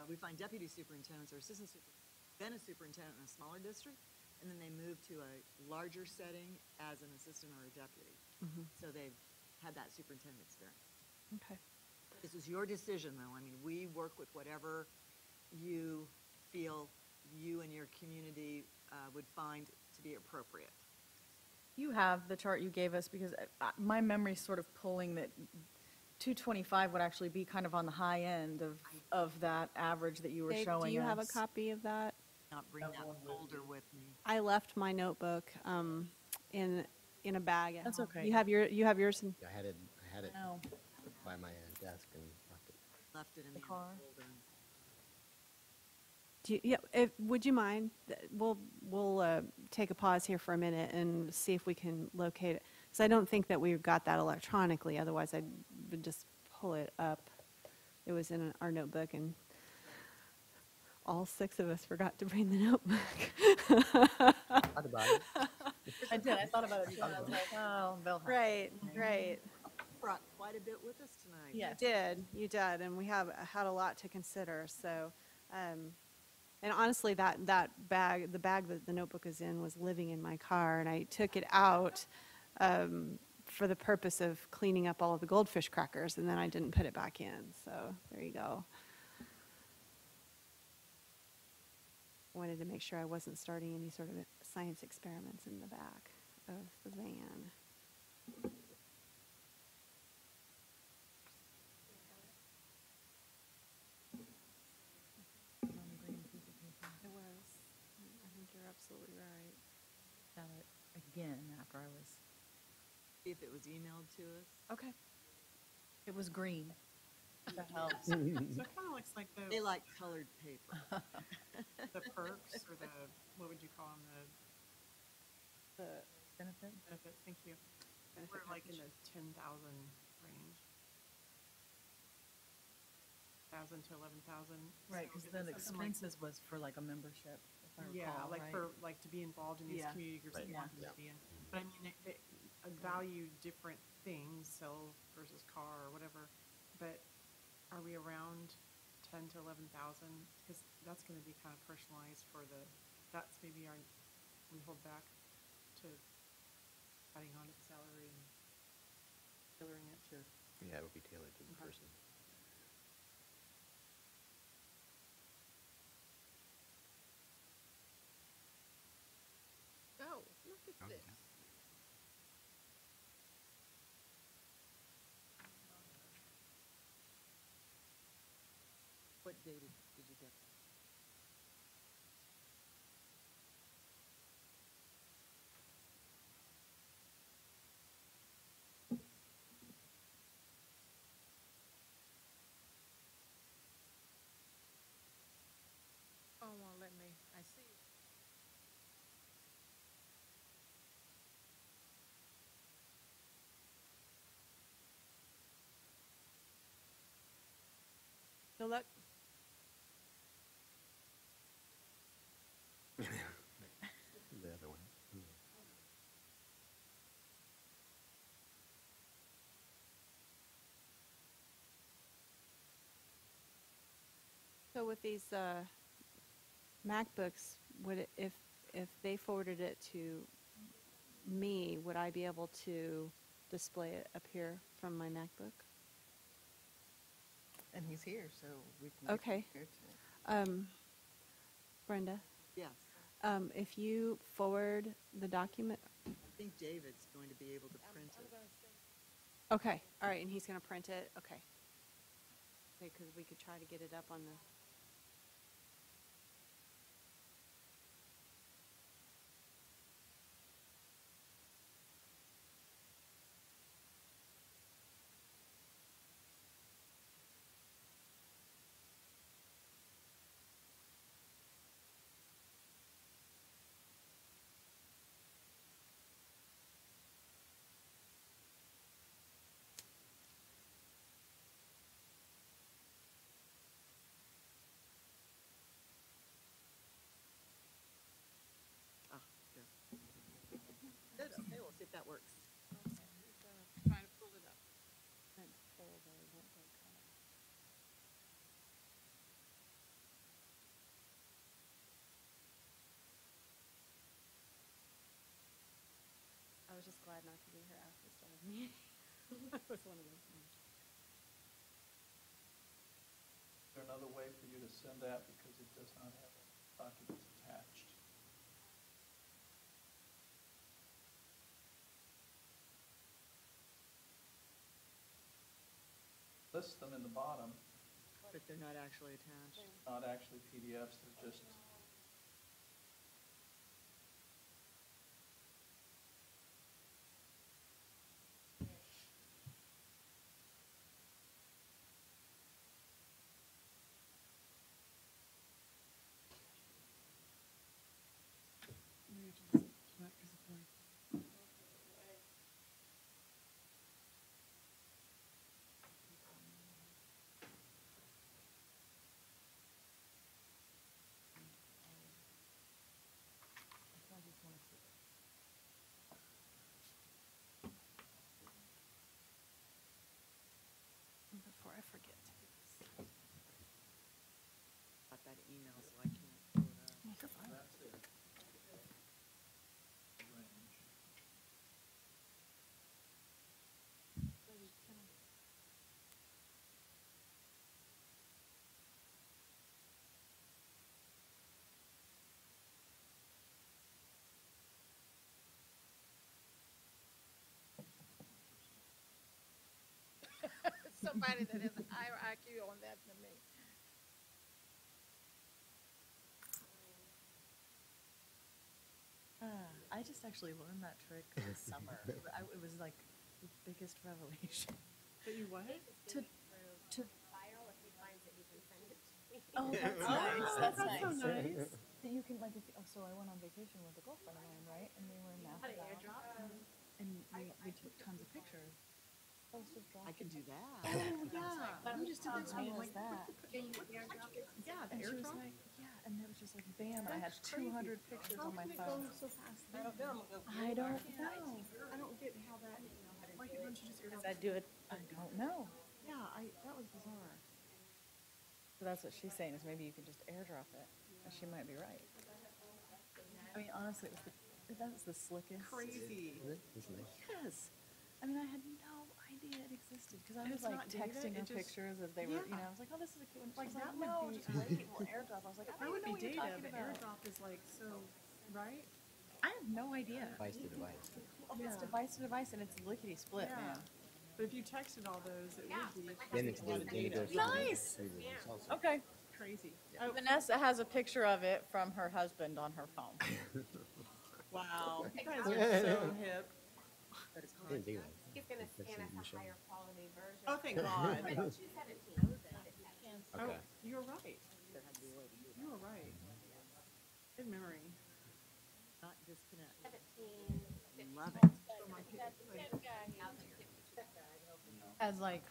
we find deputy superintendents or assistant superintendents, been a superintendent in a smaller district, and then they move to a larger setting as an assistant or a deputy. So they've had that superintendent experience. Okay. This is your decision, though. I mean, we work with whatever you feel you and your community would find to be appropriate. You have the chart you gave us, because my memory's sort of pulling that 225 would actually be kind of on the high end of that average that you were Dave, showing us. do you have a copy of that? Not bring that folder with me. I left my notebook in a bag at That's home. okay. You have yours in, I had it No. by my desk and left it. Left it in the car. folder. would you mind? We'll take a pause here for a minute and see if we can locate it. Because I don't think that we've got that electronically. Otherwise, I would just pull it up. It was in our notebook, and all 6 of us forgot to bring the notebook. Thought about it. I did, I thought about it too, and I was like, oh, they'll have it. Right. Brought quite a bit with us tonight. Yeah. You did, and we have had a lot to consider. So, and honestly, that bag, the bag that the notebook is in, was living in my car, and I took it out for the purpose of cleaning up all of the goldfish crackers, and then I didn't put it back in. So there you go. Wanted to make sure I wasn't starting any sort of science experiments in the back of the van. It was. I think you're absolutely right. Got it again after I was, See if it was emailed to us. Okay. it was green. That helps. So it kind of looks like They like colored paper. the perks, or the, what would you call them, The benefit? benefits, thank you. We're like in the 10,000 range. 1,000 to 11,000. Right, So because if the it's something like- expenses was for like a membership, if I Yeah, recall, like right? for, like to be involved in these Yeah. community groups that Right. you want them Yeah. to be in. But I mean, they value different things, cell versus car or whatever. But are we around 10 to 11,000? Because that's going to be kind of personalized for that's maybe we hold back to adding on to the salary and tailoring it to. Yeah, it would be tailored to the person. Oh, look at Okay. this. What day did you get that? Oh, won't let me, I see it. Good luck. The other one. So with these MacBooks, would it, if they forwarded it to me, would I be able to display it up here from my MacBook? And he's here, so we can. Okay. Brenda, Yes. if you forward the document, I think David's going to be able to print it. okay, all right, and he's going to print it, okay. Okay, because we could try to get it up on the. if that works. Trying to pull it up. I was just glad not to be here after the start of the meeting. That was one of those things. Is there another way for you to send that because it does not have documents attached? List them in the bottom, But they're not actually attached. not actually PDFs, they're just. Before I forget. Got that email, so I can't pull it up. That's it. Range. Somebody that has a higher IQ on that than me. I just actually learned that trick this summer. It was like the biggest revelation. But you what? To File, if he finds it, he can send it to me. Oh, that's nice. That's nice. so nice. That you can, like, if, oh, so I went on vacation with a girlfriend of mine, right? And they were in Napa Valley. And we took tons of pictures. I was just I dropping. can do that. Yeah. You just did that to me. How was that? Yeah, the And she was airdrop. like, yeah, and it was just like, bam, and I had 200 pictures on my phone. So fast. I don't know. I don't get how that, why don't you just airdrop? I do it, I don't know. Yeah, that was bizarre. So that's what she's saying, is maybe you could just airdrop it, and she might be right. I mean, honestly, that was the slickest. Crazy. That's nice. Yes. I mean, I had no idea it existed, because I And was it's like not data, texting her it just- pictures as they were, you Yeah. know, I was like, oh, this is a cute one. Like, She's that like, would no, be, just wait, we'll airdrop. I was like, I That don't would even know be what you're data, talking but about. airdrop is like so, right? I have no idea. Device to device. Oh, it's device to device, and it's lickety split, Yeah. man. But if you texted all those, it would be Then it's a lot of then it data. goes to Nice. the results also. Okay. Crazy. Vanessa has a picture of it from her husband on her phone. Wow. You guys are so hip. But it's I didn't think of that. He's gonna That's scan us a Michelle. higher quality version. Oh, thank God. But 217. Oh, Okay. you're right. You were right. Good memory. not disconnect. 17. Love it. That's the tip guy here. As like.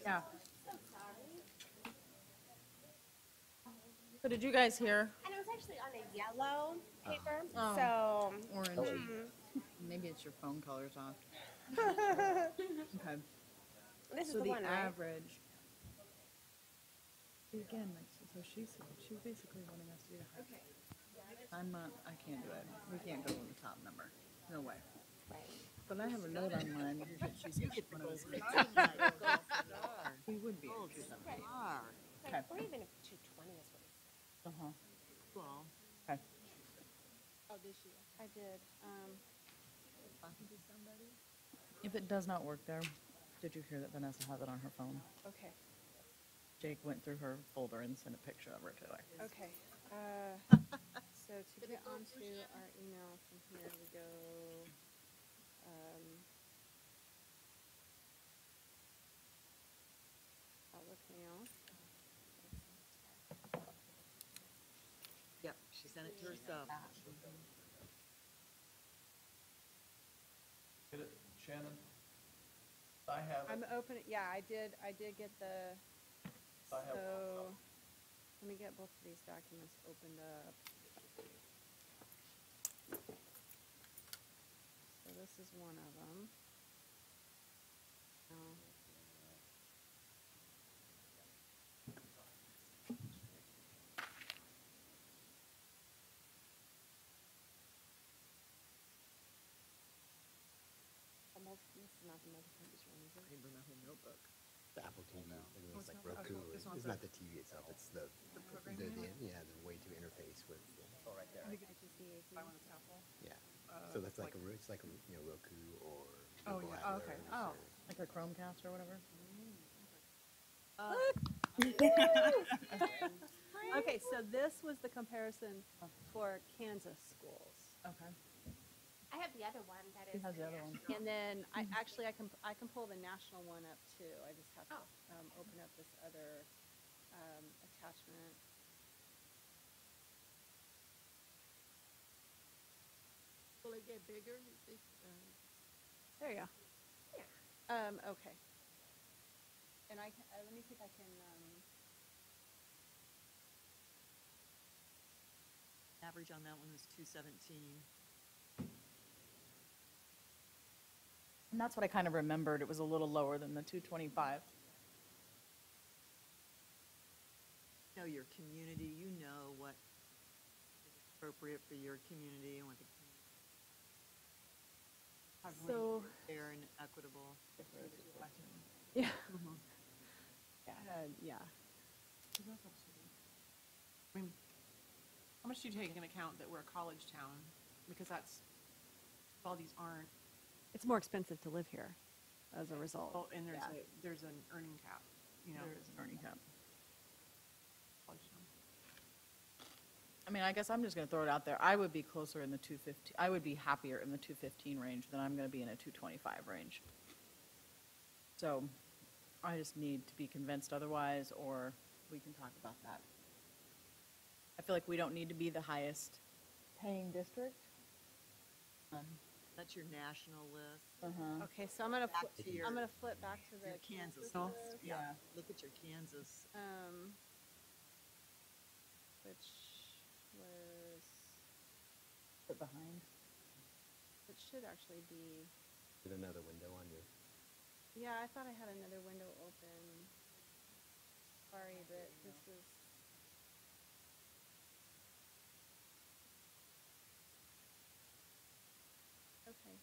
Yeah. So did you guys hear? And it was actually on a yellow paper, Oh. so. Orangey. Maybe it's your phone color's off. Okay. This is So the the one, right? average. Again, like, so she's basically wanting us to do. Okay. I'm not, I can't do it. We can't go with the top number. No way. But I have a note on mine that she's one of us. We would be. Gold star. Okay. Or even if 220 is what it's. Uh-huh. Well, Okay. Oh, this year. I did. talking to somebody? If it does not work there, did you hear that Vanessa has it on her phone? Okay, Jake went through her folder and sent a picture of her to her. okay. So to get onto our email from here, we go, Outlook mail. Yep, she sent it to herself. Get it, Shannon? I have I'm it. opening, yeah, I did get the, I have one so, let me get both of these documents opened up. So this is one of them. Oh. This is not the multi-purpose one, is it? I bring my whole notebook. The Apple TV, I think it's like Oh, Roku. this one's It's not the TV itself, it's the yeah, the way to interface with, oh, right there. Buy one that's Apple. Yeah. So that's like it's like a, Roku or Oh, Google yeah. Oh, okay. Atlas Oh. or- Like a Chromecast or whatever? Okay, so this was the comparison for Kansas schools. Okay. I have the other one that Who is. has the other one? And then I can pull the national one up too. I just have to open up this other attachment. Will it get bigger? You think, There you go. Okay. And let me see if I can, Average on that one was 217. And that's what I kind of remembered. It was a little lower than the 225. Know your community, you know what is appropriate for your community and what the community so, fair and equitable. yeah. Mm-hmm. Yeah. I mean, how much do you take into account that we're a college town? Because all these aren't, It's more expensive to live here as a result. well, and Yeah. there's an earning cap, There is an earning cap. college town. I mean, I guess I'm just going to throw it out there. I would be closer in the 215. I would be happier in the 215 range than I'm going to be in a 225 range. So I just need to be convinced otherwise, or we can talk about that. I feel like we don't need to be the highest paying district. That's your national list. Okay, so I'm gonna Back flip, to your- I'm gonna flip back to the Your Kansas Oh, list. Yeah, look at your Kansas. which was, Put behind. it should actually be, With another window on your, yeah, I thought I had another window open. Sorry, but this is. Okay.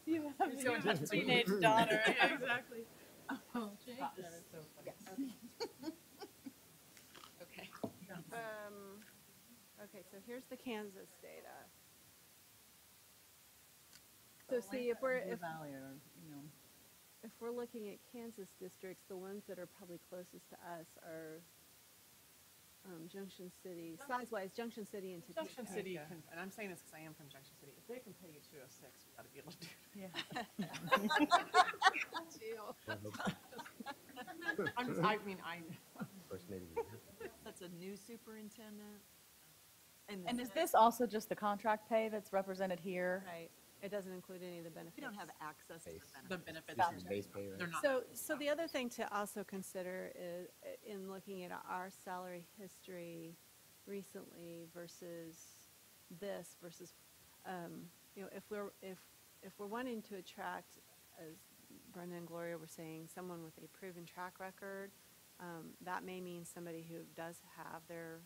You have a teenage daughter. Yeah, exactly. Okay. Okay, so here's the Kansas data. So see, if we're looking at Kansas districts, the ones that are probably closest to us are Junction City, size-wise, Junction City and Topeka. Junction City, and I'm saying this because I am from Junction City, if they can pay you 206, we ought to be able to do it. Yeah. first maybe. That's a new superintendent. And is this also just the contract pay that's represented here? Right. It doesn't include any of the benefits. We don't have access to Base. the benefits. The benefits. This is base pay, right? They're not. So the other thing to also consider is, in looking at our salary history recently versus this versus, if we're wanting to attract, as Brenda and Gloria were saying, someone with a proven track record, that may mean somebody who does have their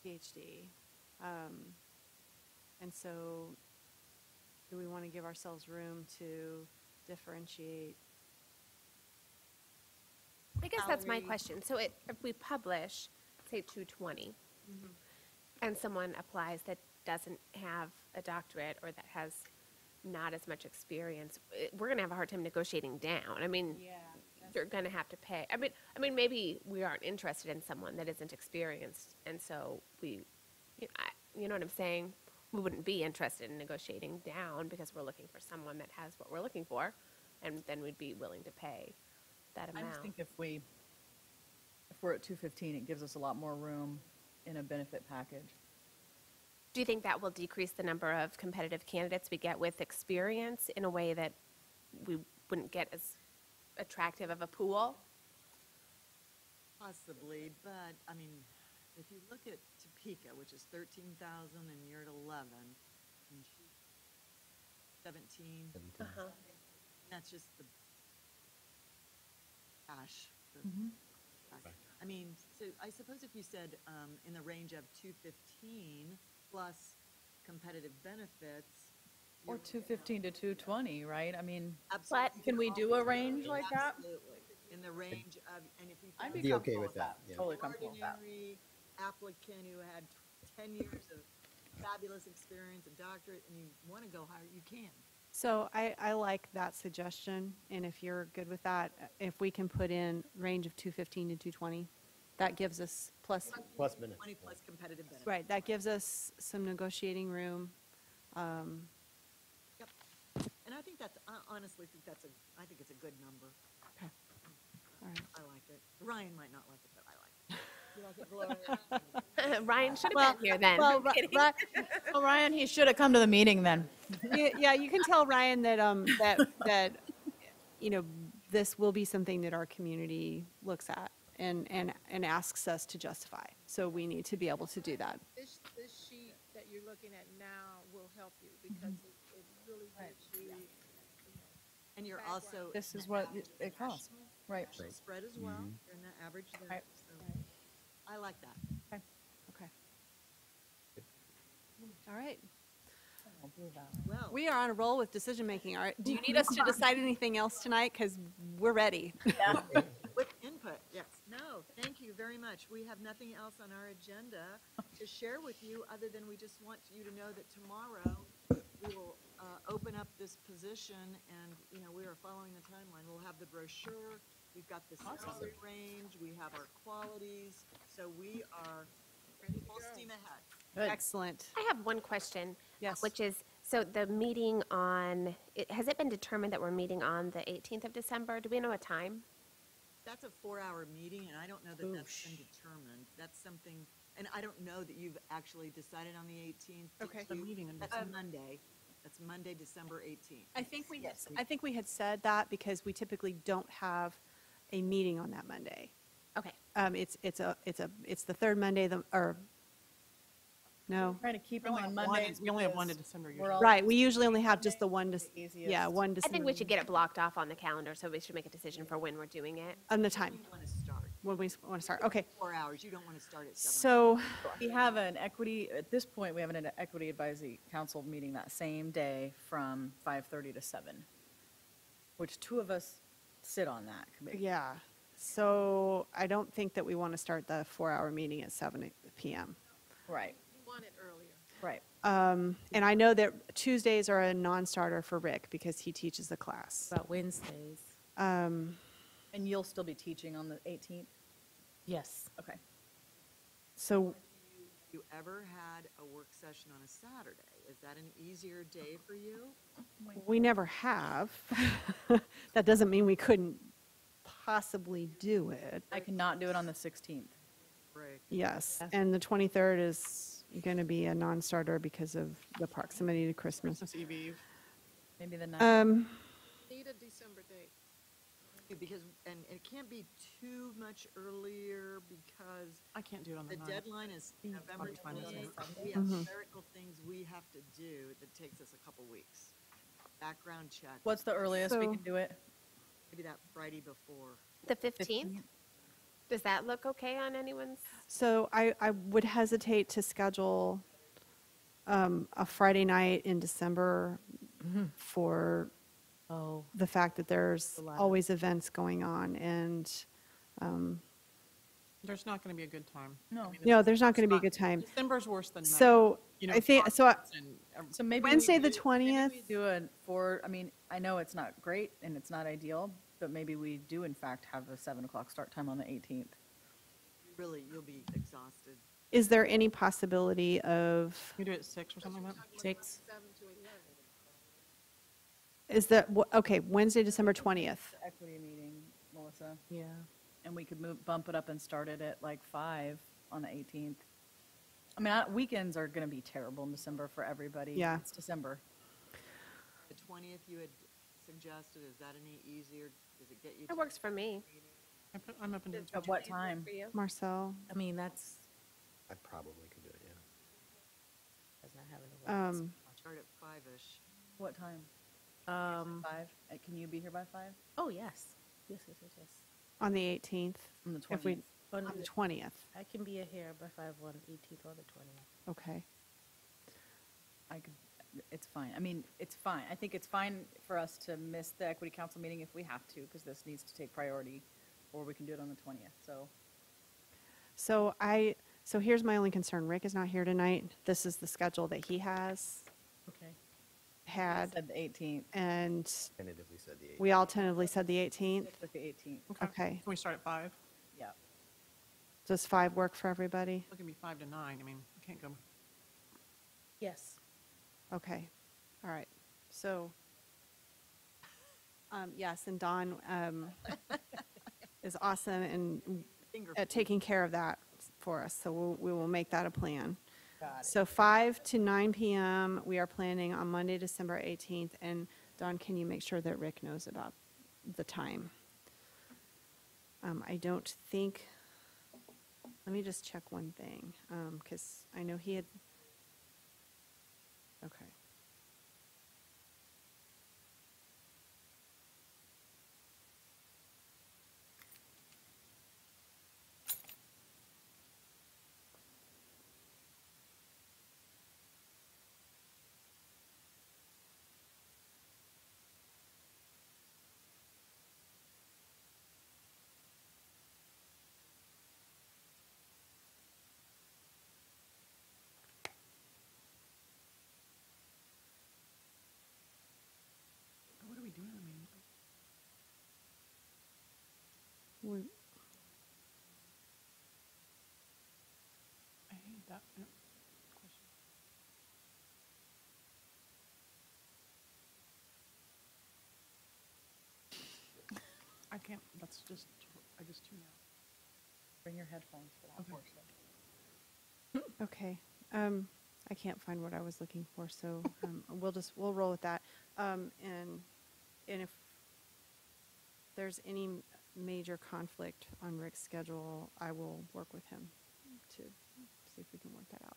PhD. And so do we want to give ourselves room to differentiate? I guess that's my Salary. question. So if we publish, say 220, and someone applies that doesn't have a doctorate or that has not as much experience, we're going to have a hard time negotiating down. I mean, you're going to have to pay. I mean, maybe we aren't interested in someone that isn't experienced, and so you know what I'm saying? We wouldn't be interested in negotiating down because we're looking for someone that has what we're looking for, and then we'd be willing to pay that I amount. just think if we're at 215, it gives us a lot more room in a benefit package. Do you think that will decrease the number of competitive candidates we get with experience in a way that we wouldn't get as attractive of a pool? Possibly, but, I mean, if you look at Topeka, which is 13,000 and you're at 11, and she's 17, that's just the cash. I mean, so I suppose if you said in the range of 215 plus competitive benefits. Or 215 to 220, right? I mean, Absolutely. can we do a range like that? Absolutely. In the range of, and if you. I'd found be Be okay comfortable with that, yeah. Totally comfortable with that. ordinary applicant who had 10 years of fabulous experience, a doctorate, and you want to go higher, you can. So I like that suggestion, and if you're good with that, if we can put in range of 215 to 220, that gives us plus, Plus minutes. 20 plus competitive benefits. right, that gives us some negotiating room. Yep. And I think that's, I honestly think that's I think it's a good number. Okay. All right. I like it. Ryan might not like it, but I like it. You like it, Gloria? Ryan should have been here then. Well, Well, Ryan, he should have come to the meeting then. yeah, you can tell Ryan that, that, you know, this will be something that our community looks at and asks us to justify. So we need to be able to do that. This sheet that you're looking at now will help you because it really gives you. And you're also. This is what it costs, right? national spread as well, you're in the average there, Right. so I like that. Okay. All right. Well, We are on a roll with decision-making. All right. Do you need us to decide anything else tonight? Because we're ready. with input, yes. No, thank you very much. We have nothing else on our agenda to share with you, other than we just want you to know that tomorrow we will open up this position, and, you know, we are following the timeline. We'll have the brochure, we've got the salary range, we have our qualities, so we are full steam ahead. Excellent. I have one question. Yes. Which is, so the meeting on, has it been determined that we're meeting on the 18th of December? Do we know a time? That's a 4-hour meeting, and I don't know that that's been determined. That's something, and I don't know that you've actually decided on the 18th. Did Okay. you? The meeting in That's December. Monday. That's Monday, December 18th. I think we had said that because we typically don't have a meeting on that Monday. Okay. It's the third Monday, no. Trying to keep We them only on have one Mondays. in- we only have one in because December we're usually. all- Right, we usually only have just the one, the easiest. yeah, one I December. think we should get it blocked off on the calendar, so we should make a decision for when we're doing it. On the time, You want to start. when we want to start. Okay, 4 hours. You don't want to start at 7. so, We have an equity, at this point, we have an equity advisory council meeting that same day from 5:30 to 7, which two of us sit on that committee. yeah. So I don't think that we want to start the 4-hour meeting at 7 PM. Right, You want it earlier. right. And I know that Tuesdays are a non-starter for Rick because he teaches the class. About Wednesdays. And you'll still be teaching on the 18th? Yes. Okay. So, Have you ever had a work session on a Saturday? Is that an easier day for you? we never have. That doesn't mean we couldn't possibly do it. I cannot do it on the 16th. Right. Yes, and the 23rd is going to be a non-starter because of the proximity to Christmas. Christmas Eve. Maybe the 9th. Need a December date. Because, and it can't be too much earlier because I can't do it on the the 9th. deadline is November Probably fine as 28th. We have clerical things we have to do that takes us a couple weeks. Background check, What's the earliest we So- can do it? maybe that Friday before. The 15th? Does that look okay on anyone's? So I would hesitate to schedule a Friday night in December for Oh, the fact that there's A lot of- always events going on, and, There's not going to be a good time. No. I mean, no, it's there's not going to be a good time. December's worse than May. So You know, I think, so I- concerts and, So maybe. Wednesday, we the do- 20th? Maybe we do it for, I mean, I know it's not great and it's not ideal, but maybe we do in fact have a 7 o'clock start time on the 18th. Really, you'll be exhausted. is there any possibility of, you do it at 6 or something like that? 6. 7 to 11. is that, okay, Wednesday, December 20th? The equity meeting, Melissa, Yeah. and we could bump it up and start it at like 5 on the 18th. I mean, weekends are going to be terrible in December for everybody. Yeah. It's December. The 20th you had suggested, is that any easier? Does it get you? It works for me. I'm up until. At what time? For you? Marcel? I mean, that's, I probably could do it, yeah. that's not having a work. Start at 5-ish. What time? 5? Can you be here by 5? Oh, yes. Yes. On the 18th? On the If we 20th? On the 20th, I can be here by 5 on 18th or the 20th. okay. I could, it's fine. I mean, it's fine. I think it's fine for us to miss the equity council meeting if we have to, because this needs to take priority, or we can do it on the 20th, so. So here's my only concern. Rick is not here tonight. This is the schedule that he has Okay. had, Said the 18th, and Tentatively said the 8th. we all tentatively said the 18th. with the 18th, Okay. Can we start at 5? yeah. Does 5 work for everybody? It can be 5 to 9. I mean, I can't go. Yes. Okay, all right. So, yes, and Dawn is awesome and at taking care of that for us, so we will make that a plan. Got it. So 5 to 9 p.m., we are planning on Monday, December 18th, and Dawn, can you make sure that Rick knows about the time? I don't think, let me just check one thing, because I know he had, okay. What are we doing? I mean, We- I hate that. Yeah. Question. I can't, that's just, I just tune out. Bring your headphones for that Okay. portion. Okay, I can't find what I was looking for, so we'll roll with that. And if there's any major conflict on Rick's schedule, I will work with him to see if we can work that out.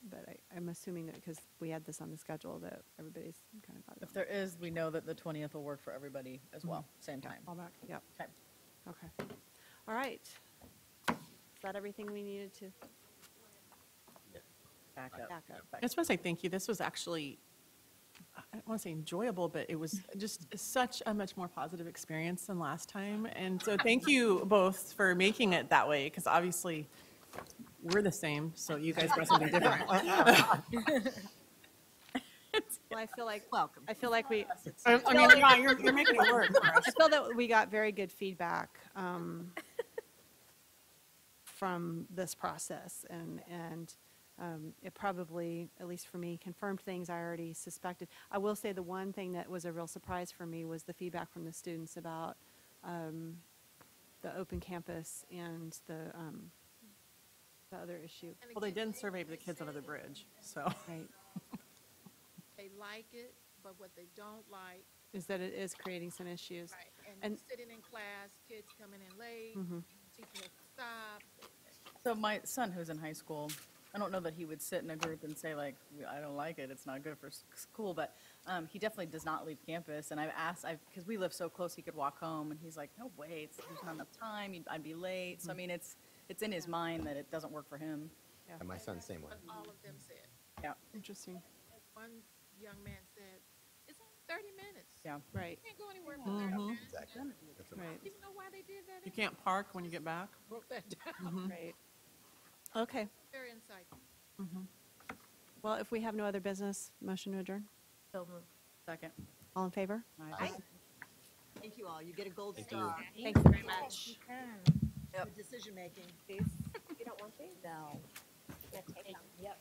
But I'm assuming that because we had this on the schedule, that everybody's kind of got it. If there is, we know that the 20th will work for everybody as well, same time. All back. Yep, Okay. okay. All right. Is that everything we needed to Back up. back up? I just want to say thank you. This was actually, I don't want to say enjoyable, but it was just such a much more positive experience than last time. And so thank you both for making it that way, because obviously we're the same, so you guys got something different. Well, I feel like, Welcome. I feel like we, I mean, you're making it work for us. I feel that we got very good feedback from this process, and it probably, at least for me, confirmed things I already suspected. I will say the one thing that was a real surprise for me was the feedback from the students about the open campus and the other issue. And Well, they again, didn't survey the kids under the bridge, so. Right, They like it, but what they don't like, is that it is creating some issues. right, And- and sitting in class, kids coming in late, Mhm. teacher has to stop. So my son, who's in high school, I don't know that he would sit in a group and say like, I don't like it, it's not good for school, but he definitely does not leave campus. And I've asked, because we live so close, he could walk home, and he's like, no way, there's not enough time, I'd be late. So I mean, it's in his mind that it doesn't work for him. And my son's same way. What all of them said. Yeah, Interesting. One young man said, it's only 30 minutes. yeah. Right, You can't go anywhere for 30 minutes. Exactly. That's what- right, You know why they did that? You can't park when you get back. Wrote that down. right. Okay, Very insightful. well, if we have no other business, motion to adjourn. So moved. Second. All in favor? Aye. Thank you all. You get a gold Thank you. star. Thank you very much. Good decision-making. You don't want these? No. Let's take them. Yep.